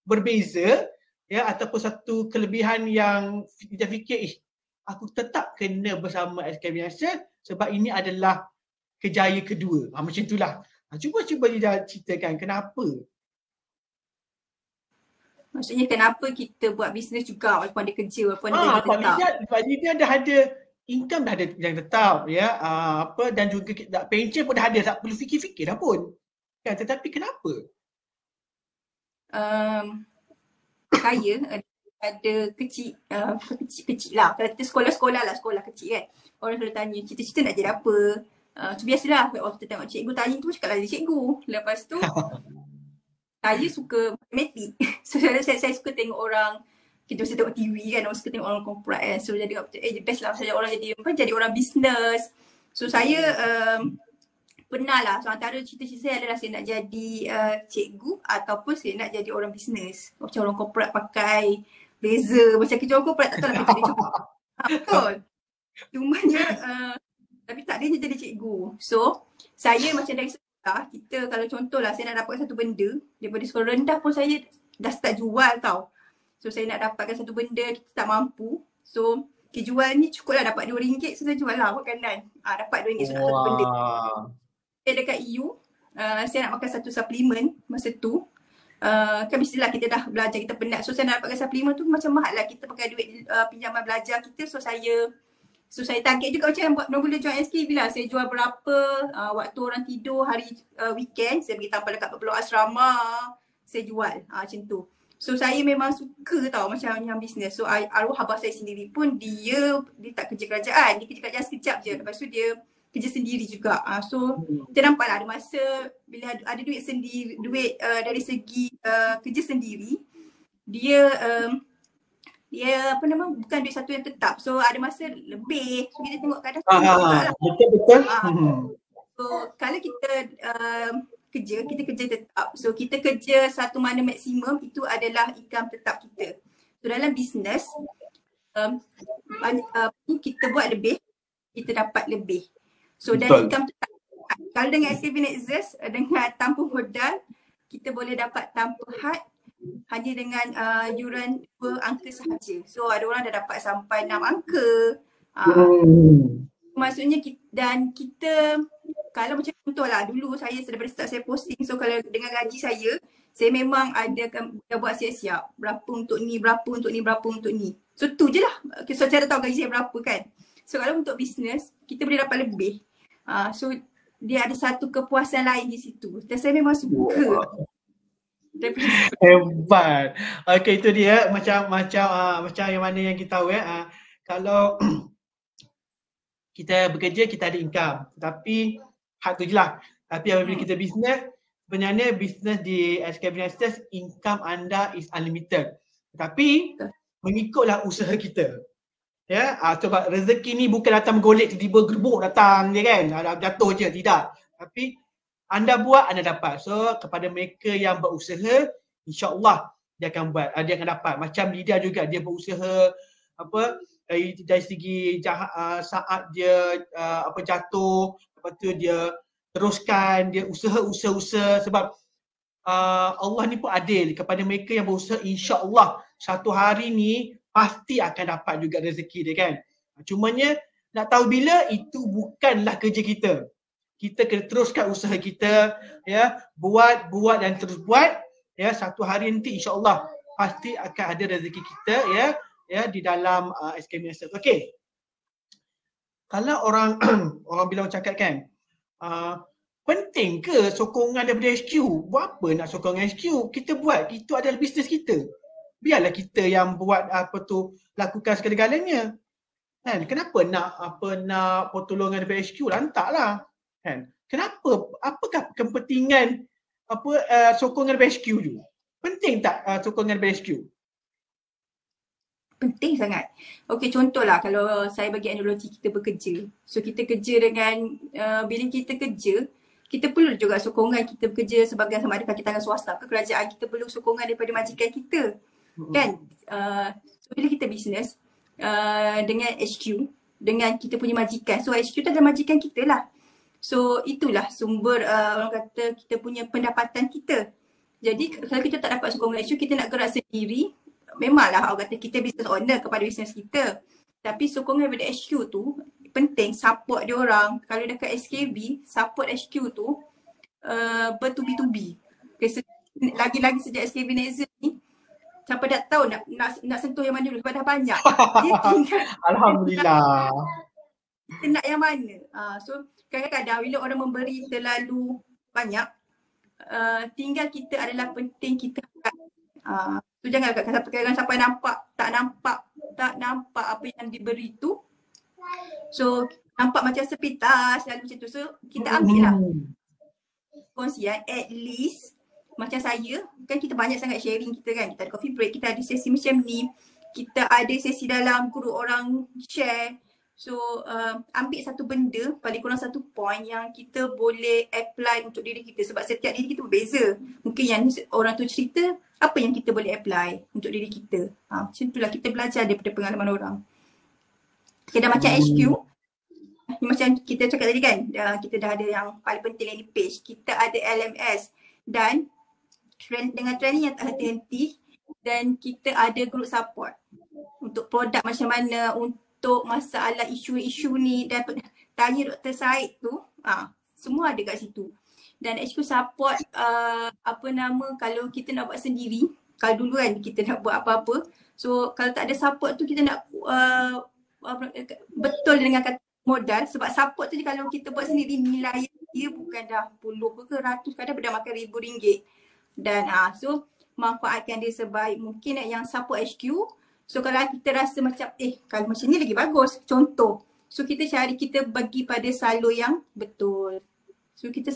Speaker 1: berbeza ya ataupun satu kelebihan yang kita fikir aku tetap kena bersama SKV Nation sebab ini adalah kejayaan kedua. Macam itulah. Cuba Lydia ceritakan kenapa.
Speaker 2: Maksudnya kenapa kita buat bisnes juga walaupun ada kerja, walaupun ada gaji tetap.
Speaker 1: Sebab Lydia dah ada income, dah ada yang tetap ya, dan juga pension pun dah ada, tak perlu fikir-fikir dah pun. Kan, tetapi kenapa?
Speaker 2: Saya ada kecil lah. Kalau kita sekolah kecil kan. Orang selalu tanya, cita-cita nak jadi apa? Tu biasalah, kita tengok cikgu tanya tu, cakap lah jadi cikgu. Lepas tu, saya suka matematik. So saya suka tengok orang, kita mesti tengok TV kan, orang suka tengok orang corporate kan. So jadi best lah saya orang jadi orang bisnes. So saya pernah lah, so antara cita-cita saya adalah saya nak jadi cikgu ataupun saya nak jadi orang bisnes. Macam orang corporate pakai blazer, macam kerja orang corporate tak tahu lah jadi cikgu. Betul. Cumanya, tapi tak dia jadi cikgu. So, saya macam dari sekolah, kita kalau contohlah saya nak dapatkan satu benda, daripada sekolah rendah pun saya dah start jual tau. So, saya nak dapatkan satu benda, kita tak mampu. So, jual ni cukuplah dapat RM2, so saya jual lah makanan. Dapat RM2 so nak satu benda. Dekat EU, saya nak makan satu suplemen masa tu. Kan mestilah kita dah belajar, kita penat. So saya nak dapatkan suplemen tu macam mahal lah. Kita pakai duit pinjaman belajar kita. So saya target juga macam buat mula join SKV lah. Saya jual berapa waktu orang tidur hari weekend. Saya pergi tampal dekat Pulau Asrama. Saya jual macam tu. So saya memang suka tau macam yang bisnes. So arwah abah saya sendiri pun dia tak kerja kerajaan. Dia kerja kerajaan sekejap je. Lepas tu dia kerja sendiri juga. So kita nampak lah ada masa bila ada duit sendiri, dari segi kerja sendiri, dia bukan duit satu yang tetap. So ada masa lebih. So kita tengok kadang
Speaker 1: betul.
Speaker 2: So kalau kita kita kerja tetap. So kita kerja satu mana maksimum, itu adalah income tetap kita. So dalam bisnes kita buat lebih, kita dapat lebih. So dari income tetap, kalau dengan SKV Nexus, dengan tanpa modal, kita boleh dapat tanpa had hanya dengan yuran 2 angka sahaja. So ada orang dah dapat sampai 6 angka. Maksudnya kita kalau macam contohlah dulu saya daripada start saya posting, so kalau dengan gaji saya memang dah buat siap-siap berapa untuk ni, berapa untuk ni, berapa untuk ni. So tu je lah. So cara tahu gaji saya berapa kan. So kalau untuk bisnes, kita boleh dapat lebih. So dia ada satu kepuasan lain di situ. Dan saya memang suka.
Speaker 1: Hebat. Okay, itu dia macam yang mana yang kita tahu ya. Kalau kita bekerja, kita ada income. Tapi hak tu je lah. Tapi apabila kita bisnes, sebenarnya bisnes di SKV Nexus, income anda is unlimited. Tapi mengikutlah usaha kita. Ya, sebab rezeki ni bukan datang bergolek tiba-tiba gerbuk datang je kan. Jatuh je, tidak. Tapi anda buat, anda dapat. So kepada mereka yang berusaha, insya-Allah dia akan buat, dia akan dapat. Macam Lydia juga, dia berusaha dari segi saat dia jatuh, lepas tu dia teruskan, dia usaha sebab Allah ni pun adil kepada mereka yang berusaha, insya-Allah satu hari ni pasti akan dapat juga rezeki dia kan. Cumanya nak tahu bila, itu bukanlah kerja kita. Kita kena teruskan usaha kita, ya, buat dan terus buat, ya, satu hari nanti insya-Allah pasti akan ada rezeki kita, ya di dalam SKB Masters. Okey. Kalau orang orang bilang cakap kan, penting ke sokongan daripada HQ? Buat apa nak sokongan HQ? Kita buat, itu adalah bisnes kita. Biarlah kita yang buat lakukan segala-galanya. Kan? Kenapa nak pertolongan daripada HQ? Lantaklah. Kan? Kenapa? Apakah kepentingan sokongan daripada HQ tu? Penting tak sokongan daripada HQ?
Speaker 2: Penting sangat. Okey, contohlah kalau saya bagi analogi kita bekerja. So kita kerja dengan, bila kita kerja, kita perlu juga sokongan kita bekerja sebagai sama ada kaki tangan swasta ke kerajaan, kita perlu sokongan daripada majikan kita. Kan? So bila kita bisnes dengan HQ, dengan kita punya majikan. So HQ tu adalah majikan kita lah. So itulah sumber orang kata kita punya pendapatan kita. Jadi kalau kita tak dapat sokongan HQ, kita nak gerak sendiri. Memanglah orang kata kita business owner kepada bisnes kita. Tapi sokongan daripada HQ tu penting, support dia orang. Kalau dekat SKB, support HQ tu bertubi-tubi. Lagi-lagi sejak SKB Nexus ni, siapa dah tahu nak sentuh yang mana dulu sebab dah banyak. Dia tinggal
Speaker 1: Alhamdulillah.
Speaker 2: kita nak yang mana. So kadang-kadang bila orang memberi terlalu banyak, tinggal kita adalah penting kita so jangan sampai tak nampak apa yang diberi tu. So nampak macam sepitas lalu macam tu. So kita ambil lah kongsian, at least macam saya kan, kita banyak sangat sharing kita kan. Kita ada coffee break, kita ada sesi macam ni, kita ada sesi dalam group orang share. So ambil satu benda, paling kurang satu point yang kita boleh apply untuk diri kita. Sebab setiap diri kita berbeza. Mungkin yang orang tu cerita, apa yang kita boleh apply untuk diri kita. Macam itulah kita belajar daripada pengalaman orang. Okay, dah macam HQ, macam kita cakap tadi kan, kita dah ada yang paling penting landing page, kita ada LMS dan dengan training yang tak henti-henti, dan kita ada group support untuk produk macam mana, untuk masalah isu-isu ni, dan tanya Dr. Said tu, semua ada kat situ. Dan HQ support kalau kita nak buat sendiri, kalau dulu kan kita nak buat apa-apa, so kalau tak ada support tu kita nak betul dengan kata modal, sebab support tu kalau kita buat sendiri nilai dia bukan dah puluh ke ratus, kadang dah makan RM1,000. Dan so manfaatkan dia sebaik mungkin yang support HQ. So kalau kita rasa macam kalau macam ni lagi bagus, contoh, so kita bagi pada salur yang betul. So kita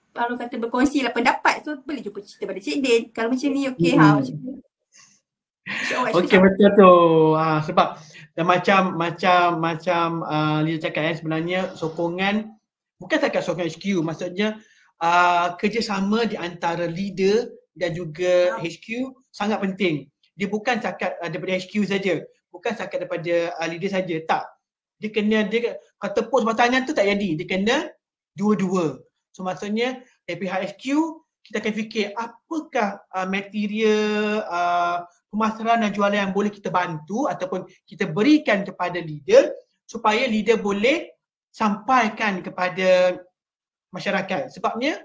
Speaker 2: kalau kata berkongsi lah pendapat, so boleh jumpa cerita pada Cik Din. Kalau macam ni okey macam ni.
Speaker 1: Okey, betul tu. Sebab macam Liza cakap sebenarnya sokongan bukan setakat sokongan HQ, maksudnya kerjasama di antara leader dan juga HQ sangat penting. Dia bukan setakat daripada HQ saja, bukan setakat daripada leader saja, tak. Dia kalau tepuk sebelah tangan tu tak jadi, dia kena dua-dua. So maksudnya dari pihak HQ kita akan fikir apakah material pemasaran dan jualan yang boleh kita bantu ataupun kita berikan kepada leader supaya leader boleh sampaikan kepada masyarakat. Sebabnya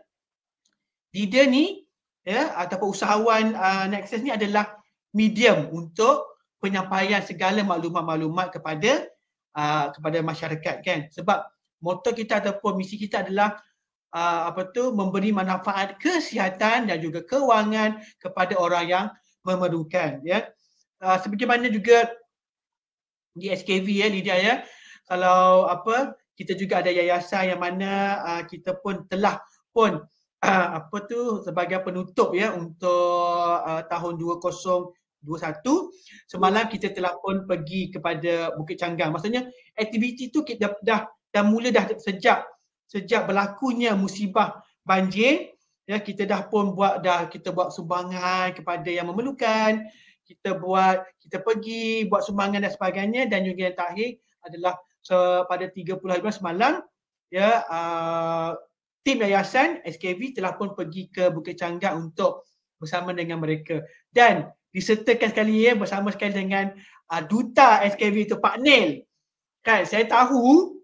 Speaker 1: leader ni ataupun usahawan Nexus ni adalah medium untuk penyampaian segala maklumat-maklumat kepada masyarakat kan. Sebab moto kita ataupun misi kita adalah memberi manfaat kesihatan dan juga kewangan kepada orang yang memerlukan sebagaimana juga di SKV Lydia kalau kita juga ada yayasan yang mana kita pun telah pun sebagai penutup untuk tahun 2021 semalam kita telah pun pergi kepada Bukit Canggang. Maksudnya aktiviti tu kita dah mula sejak berlakunya musibah banjir kita dah pun kita buat sumbangan kepada yang memerlukan, kita pergi buat sumbangan dan sebagainya. Dan juga yang terakhir adalah pada 30 hari bulan semalam tim yayasan SKV telah pun pergi ke Bukit Changgak untuk bersama dengan mereka dan disertakan sekali bersama sekali dengan duta SKV itu Pak Nel. Kan saya tahu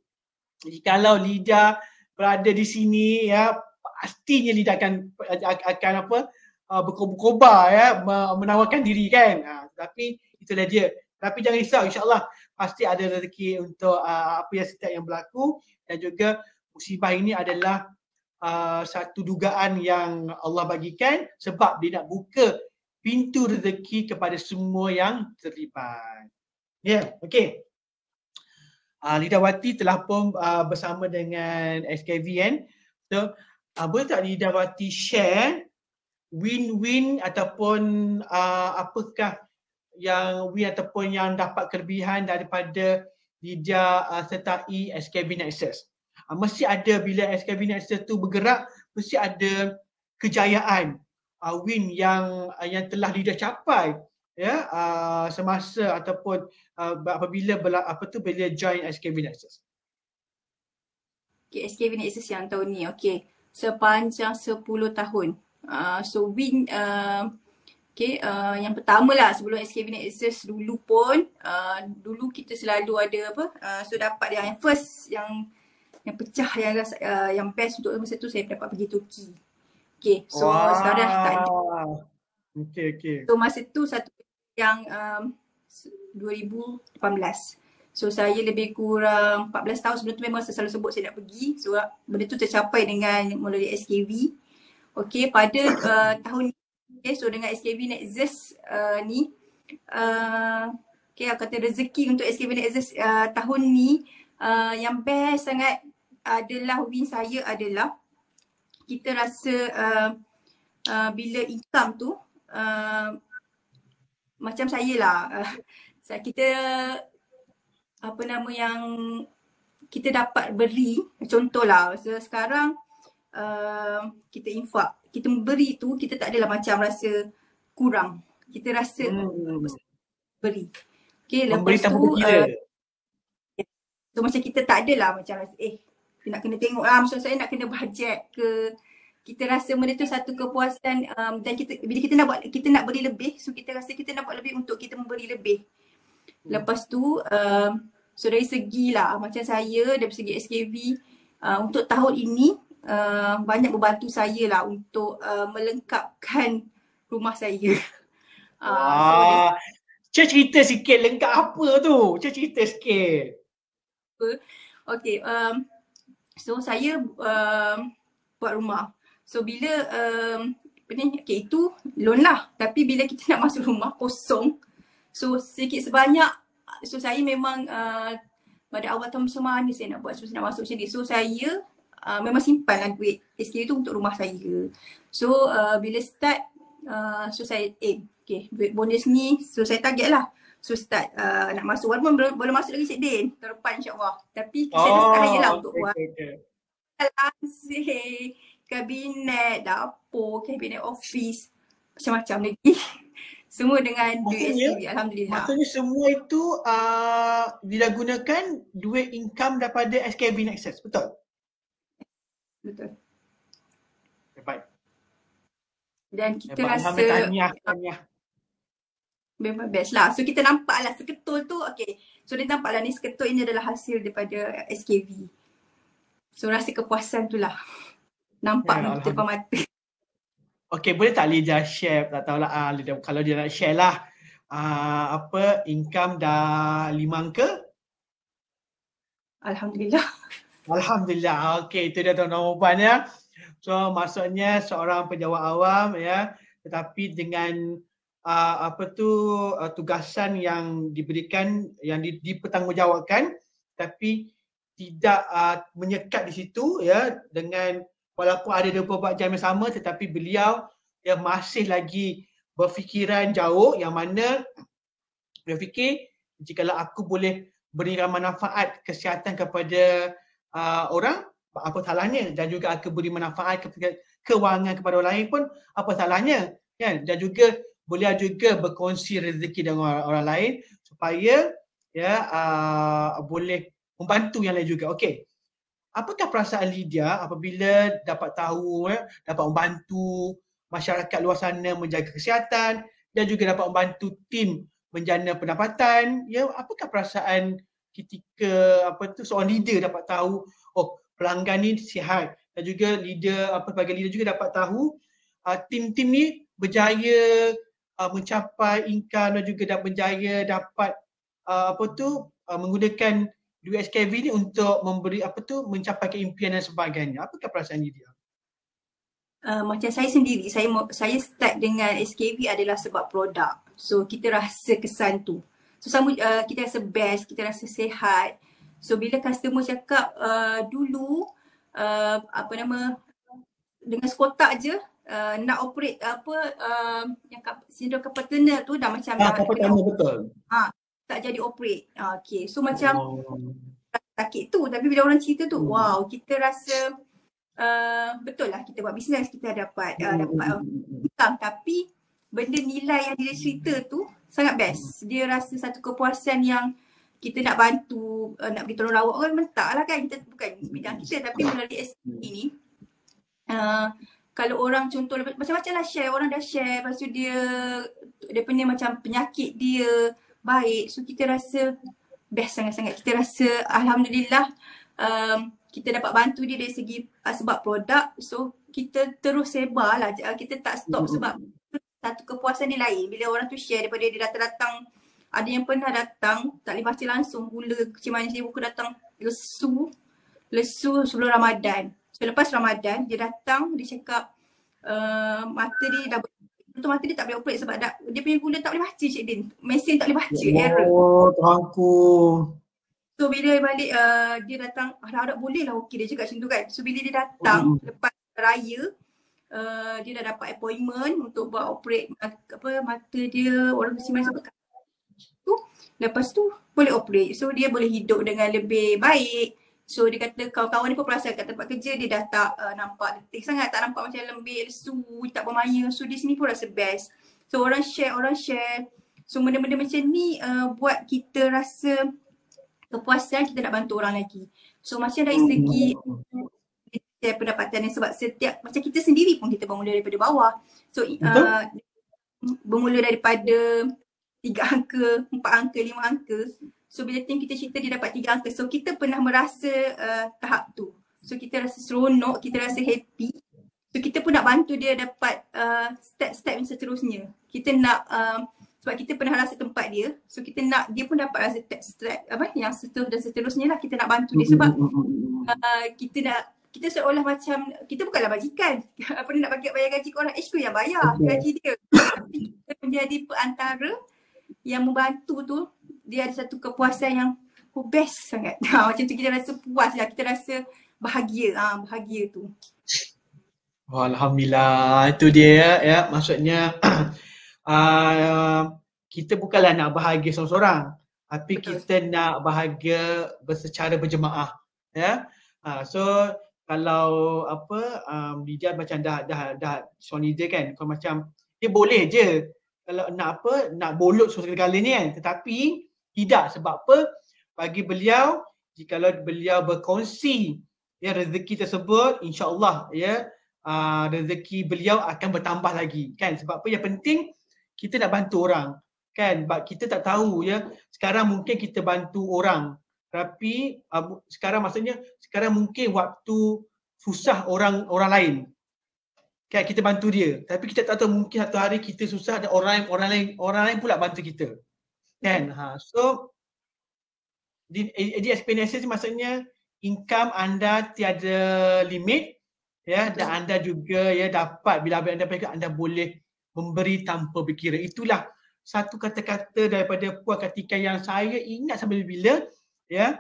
Speaker 1: kalau Lida berada di sini pastinya Lida akan berkobar menawarkan diri kan. Tapi itulah dia. Tapi jangan risau, insya-Allah pasti ada rezeki untuk apa yang setiap yang berlaku dan juga musibah ini adalah satu dugaan yang Allah bagikan sebab dia nak buka pintu rezeki kepada semua yang terlibat. Okey. Lidawati telah pun bersama dengan SKV kan. So, boleh tak Lidawati share win-win ataupun apakah yang win ataupun yang dapat kelebihan daripada Lida sertai SKV Nexus? Mesti ada bila SKV Nexus tu bergerak, mesti ada kejayaan win yang telah Lida capai semasa ataupun apabila bila join SKV Nexus.
Speaker 2: Okay, SKV Nexus yang tahun ni, okay, sepanjang 10 tahun. So win, yang pertama lah sebelum SKV Nexus dulu pun, dulu kita selalu ada so dapat yang first, yang pecah, yang best untuk masa tu saya dapat pergi Turki. Okay, so sekarang dah tak ada.
Speaker 1: Okay.
Speaker 2: So masa tu satu yang 2018. So saya lebih kurang 14 tahun sebelum tu memang saya selalu sebut saya nak pergi. So benda tu tercapai dengan melalui SKV. Okay, pada tahun ni, so dengan SKV Nexus ni, aku kata rezeki untuk SKV Nexus tahun ni yang best sangat adalah win saya adalah kita rasa bila income tu macam saya lah, kita yang kita dapat beri, contohlah sekarang kita infak, kita beri tu kita tak adalah macam rasa kurang, kita rasa beri. Okay, lepas tu so macam kita tak adalah macam rasa kita nak kena tengok macam saya nak kena bajet ke, kita rasa benda tu satu kepuasan dan bila kita nak beri lebih, so kita rasa kita nak buat lebih untuk kita memberi lebih. Lepas tu so dari segi lah macam saya dari segi SKV untuk tahun ini banyak membantu saya lah untuk melengkapkan rumah saya.
Speaker 1: Cerita sikit lengkap apa tu? Cerita sikit.
Speaker 2: Okay, so saya buat rumah. So bila itu loan lah, tapi bila kita nak masuk rumah kosong, so sikit sebanyak, so saya memang pada awal tahun macam mana saya nak buat, so saya nak masuk macam ni. So saya memang simpan lah duit SKV tu untuk rumah saya. So bila start, so saya duit bonus ni, so saya target lah. So start nak masuk, walaupun boleh masuk lagi Cik Din tahun depan insyaAllah. Tapi saya dah start raya lah untuk buat lansir, kabinet, dapur, kabinet office, macam-macam lagi. Semua dengan duit SKV, Alhamdulillah.
Speaker 1: Maksudnya semua itu Lida gunakan duit income daripada SKV Nexus, betul?
Speaker 2: Betul.
Speaker 1: Baik.
Speaker 2: Dan kita rasa memang best lah. So kita nampak lah seketul tu, so dia nampak lah ni seketul ini adalah hasil daripada SKV. So rasa kepuasan tu lah. Nampak depan mata.
Speaker 1: Okay, boleh tak Lida share, tak tahulah Lida, kalau dia nak share lah income dah 5 angka?
Speaker 2: Alhamdulillah.
Speaker 1: Alhamdulillah. Okay, itu dia tuan-tuan puan ya. So maksudnya seorang pejabat awam tetapi dengan tugasan yang diberikan, yang dipertanggungjawabkan, tapi tidak menyekat di situ dengan walaupun ada 24 jam yang sama, tetapi beliau masih lagi berfikiran jauh, yang mana dia fikir jikalau aku boleh berikan manfaat kesihatan kepada orang, apa salahnya, dan juga aku beri manfaat kewangan kepada orang lain pun apa salahnya kan, dan juga boleh juga berkongsi rezeki dengan orang lain supaya boleh membantu yang lain juga. Okey. apakah perasaan Lydia apabila dapat tahu dapat membantu masyarakat luar sana menjaga kesihatan dan juga dapat membantu tim menjana pendapatan, apakah perasaan ketika seorang leader dapat tahu pelanggan ni sihat, dan juga sebagai leader juga dapat tahu tim-tim ni berjaya mencapai income dan juga berjaya dapat menggunakan duit SKV ni untuk memberi mencapai keimpian dan sebagainya. Apakah perasaan dia?
Speaker 2: Macam saya sendiri, saya start dengan SKV adalah sebab produk. So kita rasa kesan tu. So sama kita rasa best, kita rasa sihat. So bila customer cakap dulu dengan sekotak je nak operate yang sindrom carpal tunnel tu dah macam
Speaker 1: carpal tunnel betul.
Speaker 2: Tak jadi operate. Okay. So macam sakit tu, tapi bila orang cerita tu wow, kita rasa betul lah kita buat bisnes, kita dapat income, tapi benda nilai yang dia cerita tu sangat best. Dia rasa satu kepuasan yang kita nak bantu, nak bagi tolong rawat orang mentak lah kan, kita bukan bidang kita, tapi melalui SKV ni kalau orang contoh macam-macam lah share, orang dah share, lepas tu dia punya macam penyakit dia baik, so kita rasa best sangat-sangat. Kita rasa alhamdulillah kita dapat bantu dia dari segi sebab produk, so kita terus sebar lah, kita tak stop sebab satu kepuasan dia lain bila orang tu share daripada dia datang-datang. Ada yang pernah datang tak boleh baca langsung, gula kecil manis dia, buku datang lesu sebelum Ramadan. So lepas Ramadan dia datang, dia cakap mata dia dah mata dia tak boleh operate sebab dia punya gula tak boleh baca, Cik Din. Mesin tak boleh baca, error.
Speaker 1: Oh, Tuhanku.
Speaker 2: So bila balik dia datang, harap boleh lah okey, dia cakap macam tu kan. So bila dia datang lepas raya, dia dah dapat appointment untuk buat operate mata dia, orang kecil manis tu. Lepas tu boleh operate. So dia boleh hidup dengan lebih baik. So dia kata kawan-kawan ni pun perasan kat tempat kerja dia dah tak nampak letih sangat, tak nampak macam lembik, lesu, tak bermaya. So di sini pun rasa best. So orang share. So benda-benda macam ni buat kita rasa kepuasan, kita nak bantu orang lagi. So macam dari segi pendapatan yang sebab setiap, macam kita sendiri pun kita bermula daripada bawah. So bermula daripada 3 angka, 4 angka, 5 angka. So bila tim kita cerita dia dapat 3 angka, so kita pernah merasa tahap tu. So kita rasa seronok, kita rasa happy. So kita pun nak bantu dia dapat step-step yang seterusnya. Kita nak sebab kita pernah rasa tempat dia, so kita nak dia pun dapat rasa step yang seterusnya lah, kita nak bantu dia sebab kita seolah macam kita bukanlah majikan. Nak bayar gaji ke orang, HQ yang bayar gaji dia. Tapi kita menjadi perantara yang membantu tu, dia ada satu kepuasan yang best sangat. Macam tu kita rasa puas lah, kita rasa bahagia. Bahagia tu.
Speaker 1: Alhamdulillah, itu dia ya. Maksudnya kita bukanlah nak bahagia seorang-seorang, tapi kita nak bahagia secara berjemaah ya. So kalau Lydia macam dah seorang leader kan, kalau macam dia boleh je kalau nak bolot segala-galanya kan, tetapi tidak. Sebab apa? Bagi beliau, jikalau beliau berkongsi rezeki tersebut, insya-Allah rezeki beliau akan bertambah lagi kan. Sebab apa? Yang penting kita nak bantu orang kan. Kita tak tahu sekarang mungkin kita bantu orang, tapi sekarang mungkin waktu susah orang lain kan, kita bantu dia, tapi kita tak tahu mungkin satu hari kita susah dan orang lain pula bantu kita kan. So di SPNSS maksudnya income anda tiada limit ya, dan anda juga dapat bila anda berkata anda boleh memberi tanpa berkira. Itulah satu kata-kata daripada Puan Kartika yang saya ingat sampai bila ya.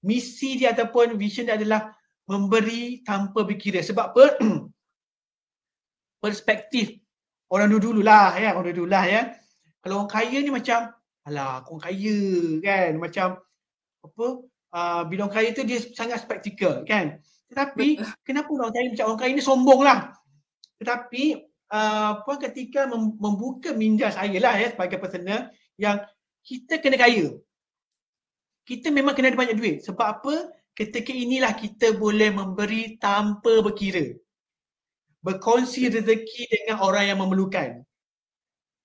Speaker 1: Misi dia ataupun vision dia adalah memberi tanpa berkira. Sebab apa? Perspektif orang dulu lah ya. Kalau orang kaya ni macam alah, orang kaya kan, macam bila orang kaya tu dia sangat spektikal kan. Tetapi kenapa orang kaya macam orang kaya ni sombong lah. Tetapi Puan Kartika membuka minda saya lah sebagai personal yang kita kena kaya. Kita memang kena ada banyak duit. Sebab apa? ketika inilah kita boleh memberi tanpa berkira. Berkongsi rezeki dengan orang yang memerlukan.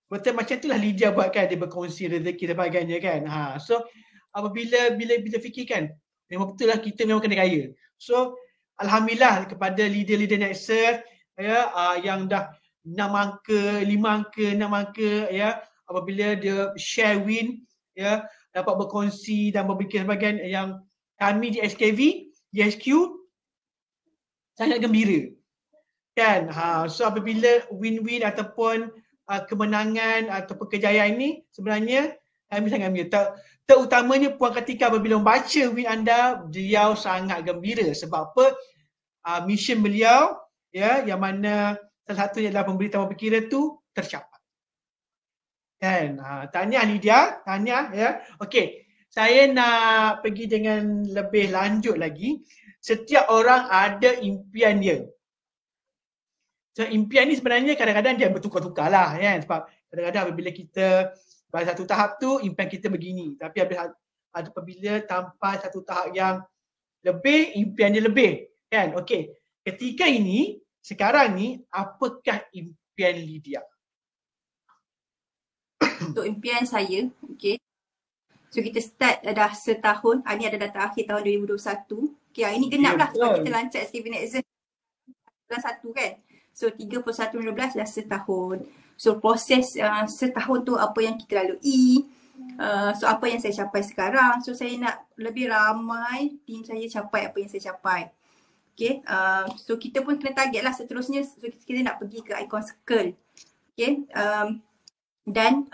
Speaker 1: Betul macam itulah Lydia buat kan, dia berkongsi rezeki dan sebagainya kan. So apabila bila fikirkan, memang betul lah kita memang kena kaya. So alhamdulillah kepada leader-leader Nexus ya, yang dah 6 angka, 5 angka, 6 angka ya, apabila dia share win ya, dapat berkongsi dan berbikin sebagainya, yang kami di SKV, di SQ sangat gembira. Kan? So apabila win-win ataupun kemenangan ataupun kejayaan ini, sebenarnya kami sangat gembira. Terutamanya Puan Kartika apabila membaca win anda, beliau sangat gembira. Sebab apa? Mission beliau ya, yang mana salah satunya adalah memberi tanpa berkira tu tercapai. Kan? Tahniah Lydia, tahniah ya. Okey, saya nak pergi dengan lebih lanjut lagi. Setiap orang ada impian dia. So impian ni sebenarnya kadang-kadang dia bertukar-tukar lah kan, sebab kadang-kadang apabila kita pada satu tahap tu impian kita begini, tapi apabila sampai satu tahap yang lebih, impian dia lebih kan. Okey, ketika ini sekarang ni apakah impian Lydia?
Speaker 2: Untuk impian saya, okay. So kita start dah setahun, hari ni ada data akhir tahun 2021. Okay, hari ni genap lah sebab kita lancar SKV Nexus bulan 1 kan. So 31/12 dah setahun. So proses setahun tu apa yang kita lalui, so apa yang saya capai sekarang. So saya nak lebih ramai tim saya capai apa yang saya capai. Okay, so kita pun kena target lah seterusnya. So kita nak pergi ke Icon Circle. Okay, dan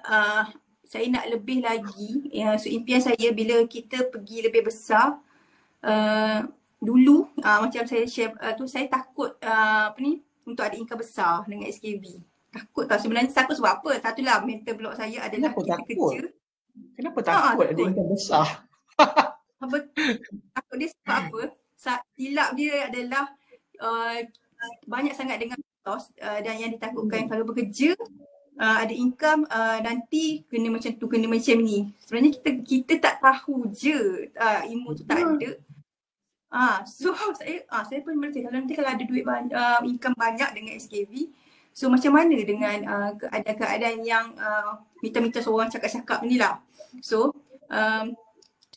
Speaker 2: saya nak lebih lagi, so impian saya bila kita pergi lebih besar, dulu macam saya share tu, saya takut untuk ada income besar dengan SKV. Takut tau, sebenarnya takut sebab apa? Satulah mental block saya adalah
Speaker 1: Kenapa
Speaker 2: kita
Speaker 1: takut?
Speaker 2: kerja.
Speaker 1: Kenapa takut ada income besar?
Speaker 2: Takut dia sebab apa? Silap dia adalah banyak sangat dengan loss, dan yang ditakutkan kalau bekerja ada income, nanti kena macam tu, kena macam ni. Sebenarnya kita tak tahu je, ilmu tu tak ada. So saya pun bercakap kalau ada duit income banyak dengan SKV, so macam mana dengan keadaan-keadaan yang minta-minta seorang cakap-cakap ni lah. So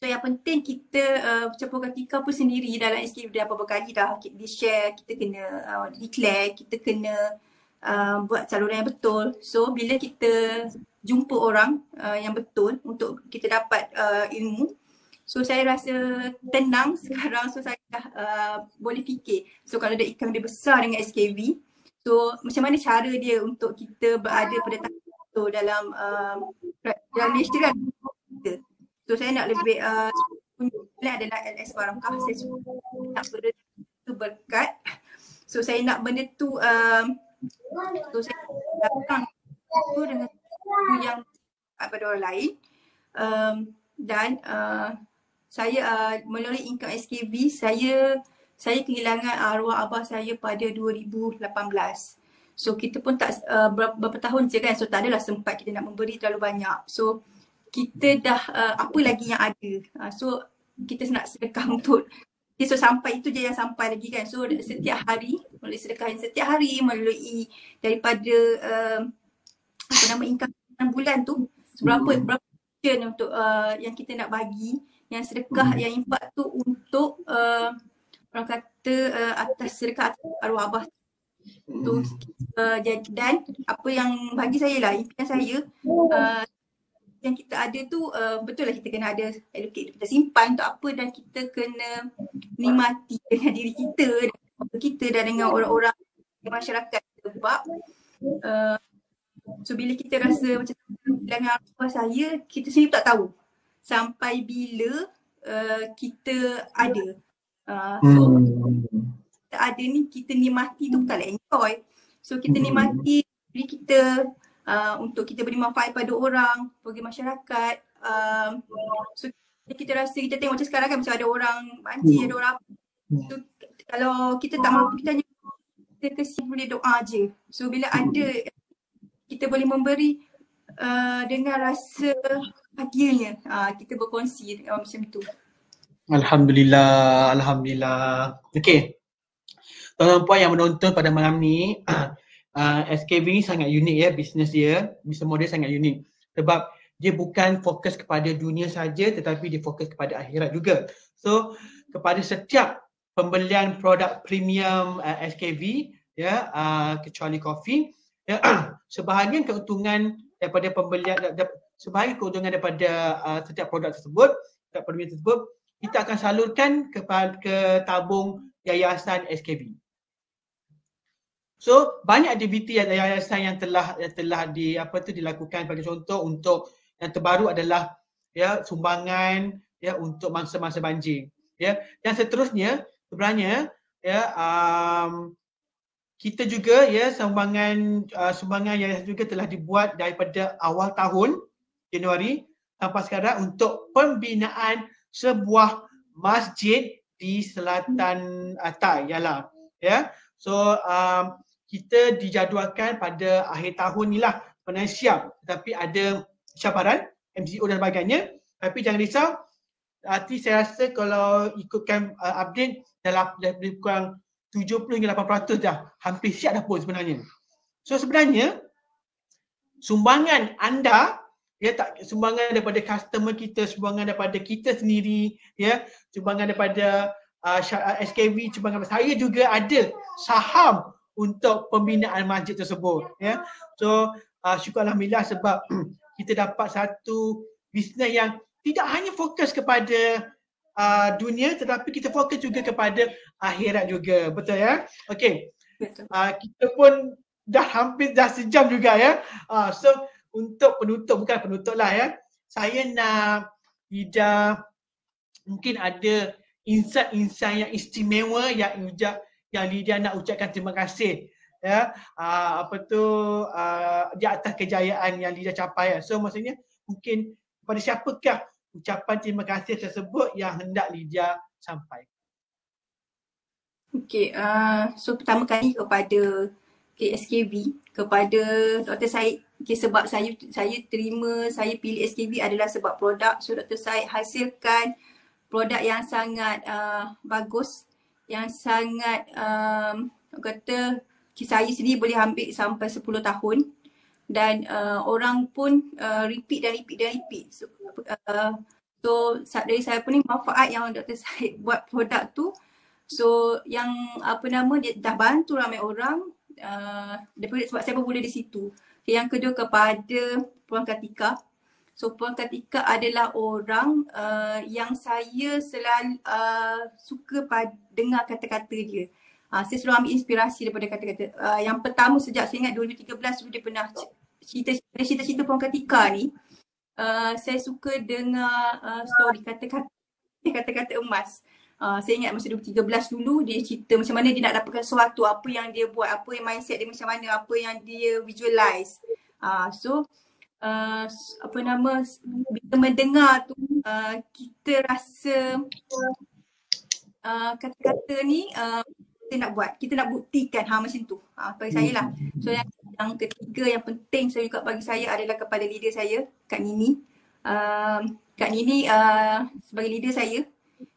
Speaker 2: yang penting kita macam Puan Kartika pun sendiri dalam SKV dah beberapa kali dah di share, kita kena declare, kita kena buat saluran yang betul. So bila kita jumpa orang yang betul untuk kita dapat ilmu, so saya rasa tenang sekarang. So saya dah boleh fikir, so kalau ada income lebih besar dengan SKV, so macam mana cara dia untuk kita berada pada tahap tu dalam Malaysia kan. So saya nak lebih punya adalah LS Barakah. Saya nak benda tu berkat. So saya nak benda tu so saya datang tu dengan yang pada orang lain, dan saya melalui income SKV saya kehilangan arwah abah saya pada 2018. So kita pun tak berapa tahun je kan, so tak adalah sempat kita nak memberi terlalu banyak. So kita dah apa lagi yang ada, so kita nak sedekah untuk so sampai itu je yang sampai lagi kan. So setiap hari melalui sedekah setiap hari, melalui daripada income bulan tu, berapa untuk yang kita nak bagi, yang sedekah, yang infak tu untuk orang kata atas sedekah atas arwah abah tu. Dan apa yang bagi saya lah, impian saya yang kita ada tu, betul lah kita kena ada allocate, kita simpan untuk apa, dan kita kena nikmati dengan diri kita dan dengan orang-orang masyarakat. Sebab so bila kita rasa macam kehilangan arwah saya, kita sendiri tak tahu sampai bila kita ada. So kita ada ni, kita nikmati tu bukanlah enjoy. So kita nikmati diri kita untuk kita beri manfaat pada orang, bagi masyarakat. So kita rasa, kita tengok macam sekarang kan, macam ada orang banci, ada orang apa. So kalau kita tak mampu, kita hanya kita boleh doa je. So bila ada, kita boleh memberi dengan rasa bahagianya, kita berkongsi macam itu.
Speaker 1: Alhamdulillah, Alhamdulillah. Okey, tuan-tuan puan yang menonton pada malam ni, SKV ni sangat unik ya, bisnes dia, bisnes model sangat unik. Sebab dia bukan fokus kepada dunia saja tetapi dia fokus kepada akhirat juga. So, kepada setiap pembelian produk premium SKV ya, kecuali kopi, ya, sebahagian keuntungan daripada pembelian, sebahagian keuntungan daripada setiap produk tersebut, setiap premium tersebut, kita akan salurkan ke tabung yayasan SKV. So banyak aktiviti yayasan yang telah dilakukan. Bagi contoh, untuk yang terbaru adalah ya sumbangan ya untuk mangsa-mangsa banjir. Ya, dan seterusnya sebenarnya ya kita juga ya sumbangan yayasan juga telah dibuat daripada awal tahun Januari sampai sekarang untuk pembinaan sebuah masjid di selatan Thai ialah ya. So kita dijadualkan pada akhir tahun ni lah sebenarnya siap, tetapi ada cabaran MCO dan sebagainya. Tapi jangan risau, nanti saya rasa kalau ikutkan update dalam lebih kurang 70 hingga 8% dah, hampir siap dah pun sebenarnya. So sebenarnya sumbangan anda ya, tak sumbangan daripada customer kita, sumbangan daripada kita sendiri ya, sumbangan daripada SKV, sumbangan saya juga ada saham untuk pembinaan masjid tersebut ya. So syukur alhamdulillah sebab kita dapat satu bisnes yang tidak hanya fokus kepada dunia tetapi kita fokus juga kepada akhirat juga. Betul ya? Okey. Kita pun hampir sejam juga ya. So untuk penutup, bukan penutup lah ya, saya nak Ida mungkin ada insight-insight yang istimewa yang Lydia nak ucapkan terima kasih ya, di atas kejayaan yang Lydia capai. So maksudnya mungkin kepada siapakah ucapan terima kasih tersebut yang hendak Lydia sampaikan?
Speaker 2: Okay, so pertama kali kepada SKV, kepada Dr. Syed, sebab saya pilih SKV adalah sebab produk. So Dr. Syed hasilkan produk yang sangat bagus, yang sangat saya sendiri boleh ambil sampai 10 tahun dan orang pun repeat. So dari saya pun ni manfaat yang Dr. Syed buat produk tu. So yang dia dah bantu ramai orang sebab saya bermula di situ. Yang kedua kepada Puan Kartika. So Puan Kartika adalah orang yang saya selalu suka dengar kata-kata dia. Saya selalu ambil inspirasi daripada kata-kata. Yang pertama sejak saya ingat 2013 dulu dia pernah cerita Puan Kartika ni. Saya suka dengar story kata-kata emas. Saya ingat masa 2013 dulu dia cerita macam mana dia nak dapatkan sesuatu, apa yang dia buat, apa yang mindset dia macam mana, apa yang dia visualize. Bila mendengar tu kita rasa kata-kata ni kita nak buat, kita nak buktikan macam tu. Bagi saya lah. So yang ketiga yang penting saya juga bagi saya adalah kepada leader saya, Kak Nini. Kak Nini sebagai leader saya,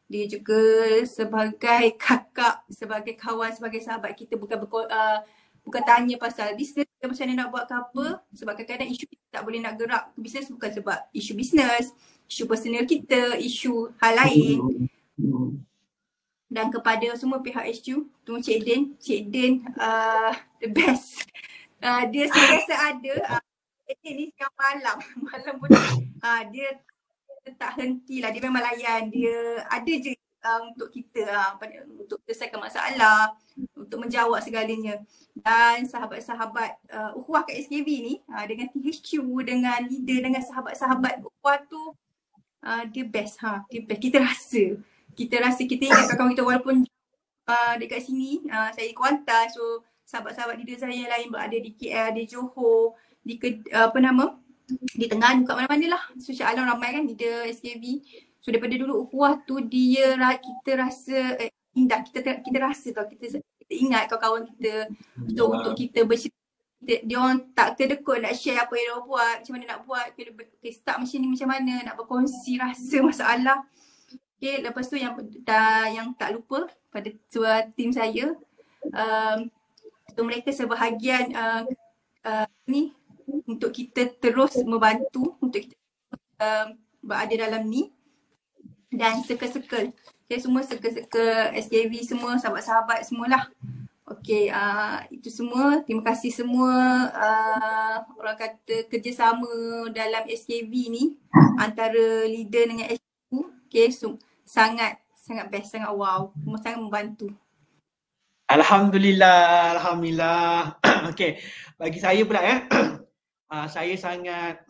Speaker 2: dia juga sebagai kakak, sebagai kawan, sebagai sahabat kita, bukan tanya pasal bisnes macam mana nak buat ke apa. Sebab kadang-kadang isu kita tak boleh nak gerak ke bisnes bukan sebab isu bisnes, isu personal kita, isu hal lain. Dan kepada semua pihak HQ, tunggu Cik Din the best. Dia sentiasa ada. Cik Din ni sekarang malam pun dia tak hentilah, dia memang layan, dia ada je untuk kita untuk selesaikan masalah, untuk menjawab segalanya. Dan sahabat-sahabat ukhuwah kat SKV ni dengan THQ, dengan leader, dengan sahabat-sahabat ukhuwah tu dia best. Kita rasa kita ingat kawan kita walaupun dekat sini, saya di Kuantan, so sahabat-sahabat leader saya yang lain berada di KL, di Johor, di Terengganu, kat mana-mana lah. So Syah Alam ramai kan leader SKV. So daripada dulu ukhuwah tu kita rasa indah, kita rasa tau, kita ingat kawan-kawan kita. So untuk kita bercerita, dia orang tak kedekut nak share apa yang dia buat, macam mana nak buat, start macam ni macam mana, nak berkongsi rasa masalah. Okay, lepas tu yang tak lupa pada tim saya, so mereka sebahagian ni untuk kita terus membantu untuk kita berada dalam ni, dan circle-circle. Okay, semua circle-circle SKV semua, sahabat-sahabat semualah. Okay, itu semua. Terima kasih semua orang kata kerjasama dalam SKV ni antara leader dengan HQ. Okay, so, sangat best, sangat wow. Sangat membantu.
Speaker 1: Alhamdulillah, Alhamdulillah. Okay, bagi saya pula saya sangat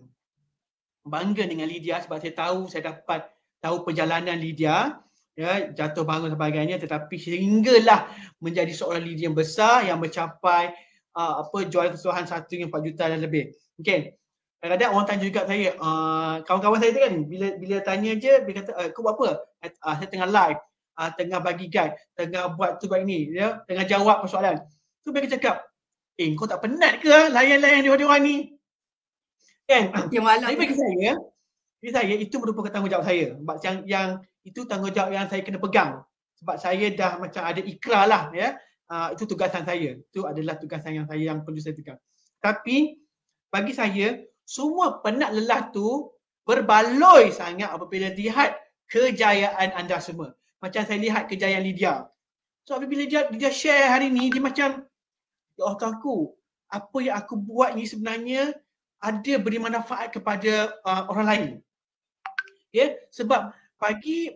Speaker 1: bangga dengan Lydia sebab saya dapat tahu perjalanan Lydia, ya, jatuh bangun sebagainya, tetapi sehinggalah menjadi seorang leader yang besar yang mencapai jual keseluruhan 1.4 juta dan lebih. Okey. Kadang-kadang orang tanya juga saya, kawan-kawan saya tu kan, bila tanya je, dia kata, kau buat apa? Saya tengah live, tengah bagi guide, tengah buat tu buat ini, ya, tengah jawab persoalan. Tu mereka cakap, kau tak penat ke layan-layan dia-orang ni? Kan?
Speaker 2: Yang malam.
Speaker 1: Tapi bagi saya itu merupakan tanggungjawab saya. Sebab yang itu tanggungjawab yang saya kena pegang. Sebab saya dah macam ada ikrar lah, ya. Itu tugasan saya. Itu adalah tugasan yang perlu saya pegang. Tapi bagi saya, semua penat lelah tu berbaloi sangat apabila lihat kejayaan anda semua. Macam saya lihat kejayaan Lydia. So apabila dia share hari ni, dia macam, ya Allah Tuhanku, apa yang aku buat ni sebenarnya ada beri manfaat kepada orang lain. Ya, sebab bagi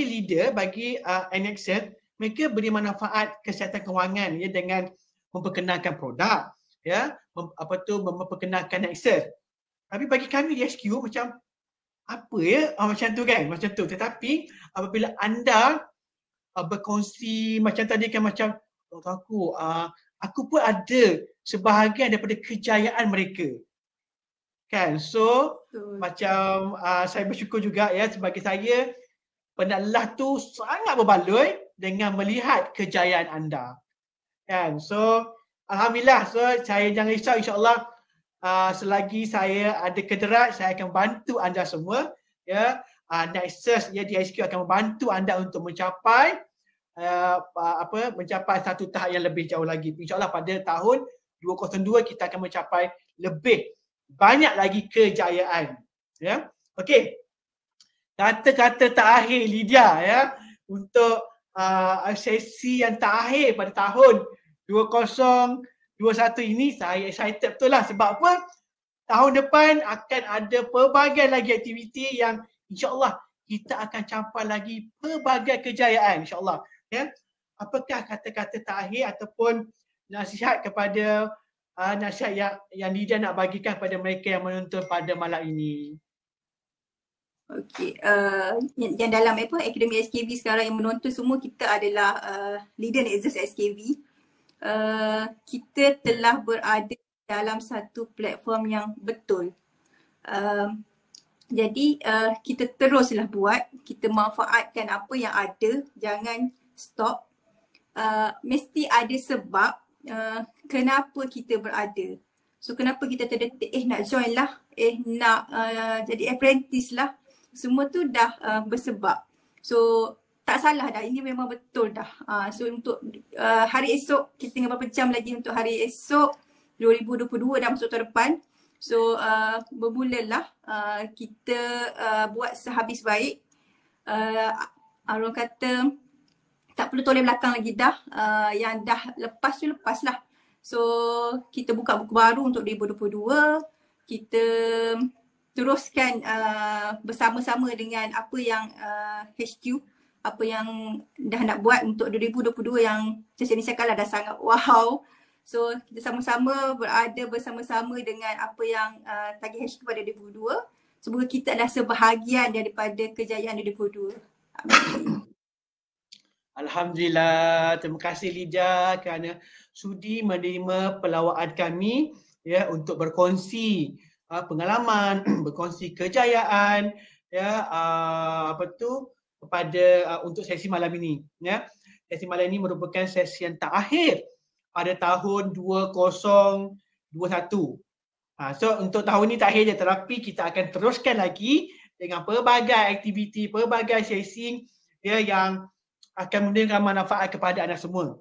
Speaker 1: leader, bagi NXS, mereka beri manfaat kesihatan kewangan, ya, dengan memperkenalkan produk, ya, memperkenalkan NXS. Tapi bagi kami di SQ macam apa ya, macam tu kan, macam tu. Tetapi apabila anda berkongsi macam tadi kan, macam aku pun ada sebahagian daripada kejayaan mereka. Kan, so macam saya bersyukur juga, ya, sebagai saya penat lelah tu sangat berbaloi dengan melihat kejayaan anda. Kan, so alhamdulillah, so saya jangan risau, insya-Allah selagi saya ada kederat, saya akan bantu anda semua, ya. Nexus, ya, DSQ akan membantu anda untuk mencapai mencapai satu tahap yang lebih jauh lagi. InsyaAllah pada tahun 2002 kita akan mencapai lebih banyak lagi kejayaan, ya. Okey, kata-kata terakhir Lydia, ya, untuk sesi yang terakhir pada tahun 2021 ini, saya excited betul lah. Sebab apa? Tahun depan akan ada pelbagai lagi aktiviti yang insya-Allah kita akan capai lagi pelbagai kejayaan, insya-Allah, ya. Apakah kata-kata terakhir ataupun nasihat kepada nasihat yang Lydia nak bagikan kepada mereka yang menonton pada malam ini?
Speaker 2: Okey, yang dalam Akademi SKV sekarang yang menonton semua, kita adalah leader Nexus SKV. Kita telah berada dalam satu platform yang betul. Jadi kita teruslah buat, kita manfaatkan apa yang ada, jangan stop. Mesti ada sebab kenapa kita berada. So kenapa kita terdetik, nak join lah, nak jadi apprentice lah. Semua tu dah bersebab. So tak salah dah, ini memang betul dah. So untuk hari esok, kita tinggal beberapa jam lagi untuk hari esok 2022 dah masuk tahun depan. So bermulalah kita buat sehabis baik. Orang kata tak perlu toleh belakang lagi dah. Yang dah lepas tu lepaslah. So kita buka buku baru untuk 2022. Kita teruskan bersama-sama dengan apa yang HQ, apa yang dah nak buat untuk 2022 yang sesi ni cakap lah dah sangat wow. So kita sama-sama berada bersama-sama dengan apa yang tagih HQ pada 2022. Semoga kita adalah sebahagian daripada kejayaan 2022. Amin.
Speaker 1: Alhamdulillah, terima kasih Lydia kerana sudi menerima pelawaan kami, ya, untuk berkongsi pengalaman, berkongsi kejayaan, ya, untuk sesi malam ini, ya. Sesi malam ini merupakan sesi yang terakhir pada tahun 2021. So untuk tahun ini terakhir je, tetapi kita akan teruskan lagi, dengan pelbagai aktiviti, pelbagai sesi ya yang akan memberikan manfaat kepada anda semua.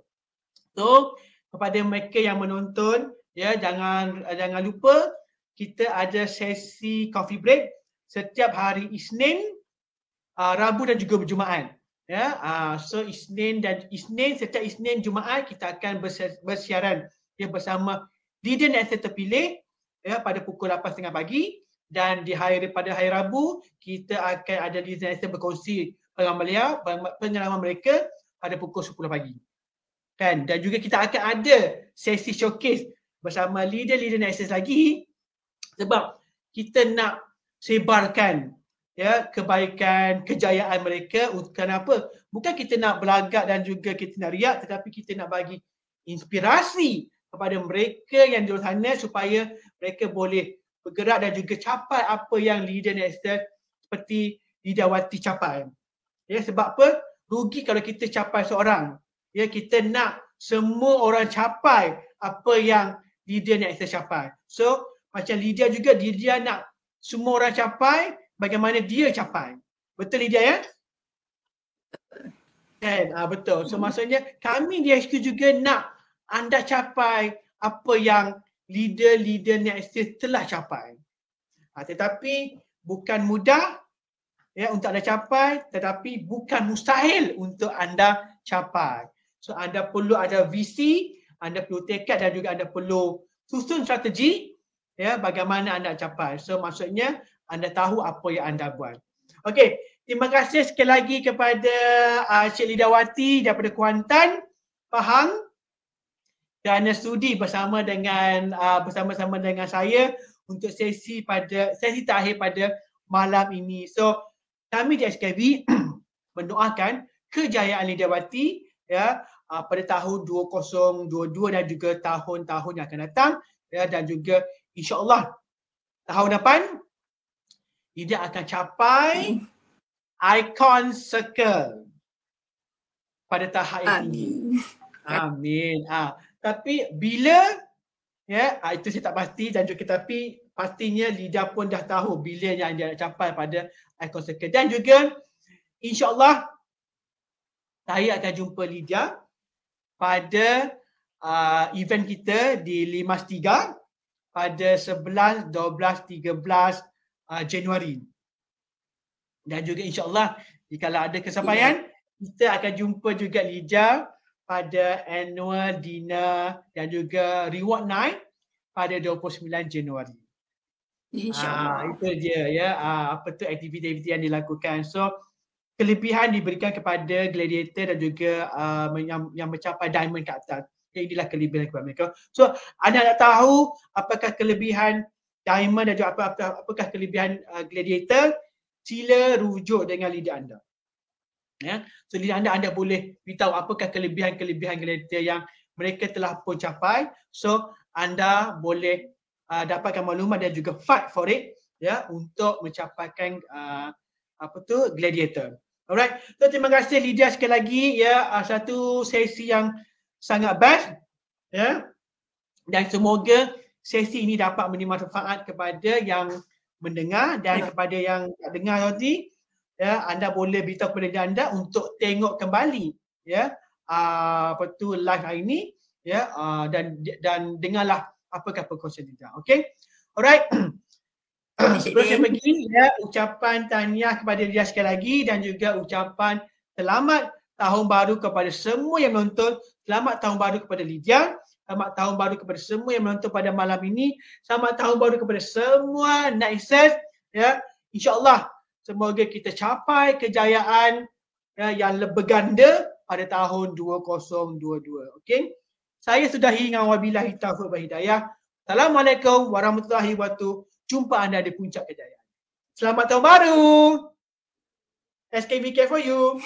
Speaker 1: So, kepada mereka yang menonton, ya jangan lupa kita ada sesi coffee break setiap hari Isnin, Rabu dan juga Jumaat. Ya, so setiap Isnin, Jumaat kita akan bersiaran ya bersama leader next terpilih ya pada pukul 8.30 pagi. Dan pada hari Rabu kita akan ada leader berkongsi pengalaman mereka pada pukul 10 pagi. Kan? Dan juga kita akan ada sesi showcase bersama leader Nexus lagi sebab kita nak sebarkan ya kebaikan, kejayaan mereka. Kenapa? Bukan kita nak belagak dan juga kita nak riak, tetapi kita nak bagi inspirasi kepada mereka yang di luar sana supaya mereka boleh bergerak dan juga capai apa yang leader Nexus seperti Lidawati capai. Ya, sebab apa? Rugi kalau kita capai seorang. Ya, kita nak semua orang capai apa yang leader Nexus capai. So, macam Lydia juga, dia nak semua orang capai bagaimana dia capai. Betul Lydia ya? Kan? Betul. So maksudnya kami di HQ juga nak anda capai apa yang leader Nexus telah capai. Tetapi bukan mudah ya untuk anda capai, tetapi bukan mustahil untuk anda capai. So anda perlu ada visi, anda perlu tekad dan juga anda perlu susun strategi ya bagaimana anda capai. So maksudnya anda tahu apa yang anda buat. Okey, terima kasih sekali lagi kepada Cik Lidawati daripada Kuantan, Pahang dan sudi bersama sama dengan saya untuk sesi terakhir pada malam ini. So kami di SKV mendoakan kejayaan Lidawati ya pada tahun 2022 dan juga tahun-tahun yang akan datang ya, dan juga insya-Allah tahun depan dia akan capai icon circle pada tahap yang tinggi. Amin. Tapi bila ya itu saya tak pasti dan juga tapi pastinya Lida pun dah tahu bila yang dia nak capai pada icon circle. Dan juga insya-Allah saya akan jumpa Lydia pada event kita di Limas 3 pada 11, 12, 13 Januari. Dan juga insya-Allah jika ada kesampaian kita akan jumpa juga Lydia pada annual dinner dan juga reward night pada 29 Januari. InsyaAllah. Itu dia ya apa tu aktiviti-aktiviti yang dilakukan. So kelebihan diberikan kepada gladiator dan juga yang mencapai diamond ke atas. Inilah kelebihan kepada mereka. So anda nak tahu apakah kelebihan diamond dan juga apakah kelebihan gladiator, sila rujuk dengan lidah anda. Ya. So lidah anda boleh beritahu apakah kelebihan gladiator yang mereka telah pun capai. So anda boleh dapatkan maklumat dan juga fight for it ya untuk mencapaikan gladiator. Alright. So terima kasih Lydia sekali lagi ya, satu sesi yang sangat best ya. Dan semoga sesi ini dapat memberi manfaat kepada yang mendengar dan kepada yang tak dengar tadi ya, anda boleh beritahu kepada anda untuk tengok kembali ya live hari ini ya, dan dengarlah apakah perkongsian kita. Okey. Alright. Sebelum saya pergi ya, ucapan tahniah kepada dia sekali lagi dan juga ucapan selamat tahun baru kepada semua yang menonton. Selamat tahun baru kepada Lydia. Selamat tahun baru kepada semua yang menonton pada malam ini. Selamat tahun baru kepada semua Nexus ya. Insya-Allah semoga kita capai kejayaan ya, yang berganda pada tahun 2022. Okey. Saya sudahi dengan wabillahi taufiq wal hidayah. Assalamualaikum warahmatullahi wabarakatuh. Jumpa anda di puncak kejayaan. Selamat tahun baru. SKVK for you.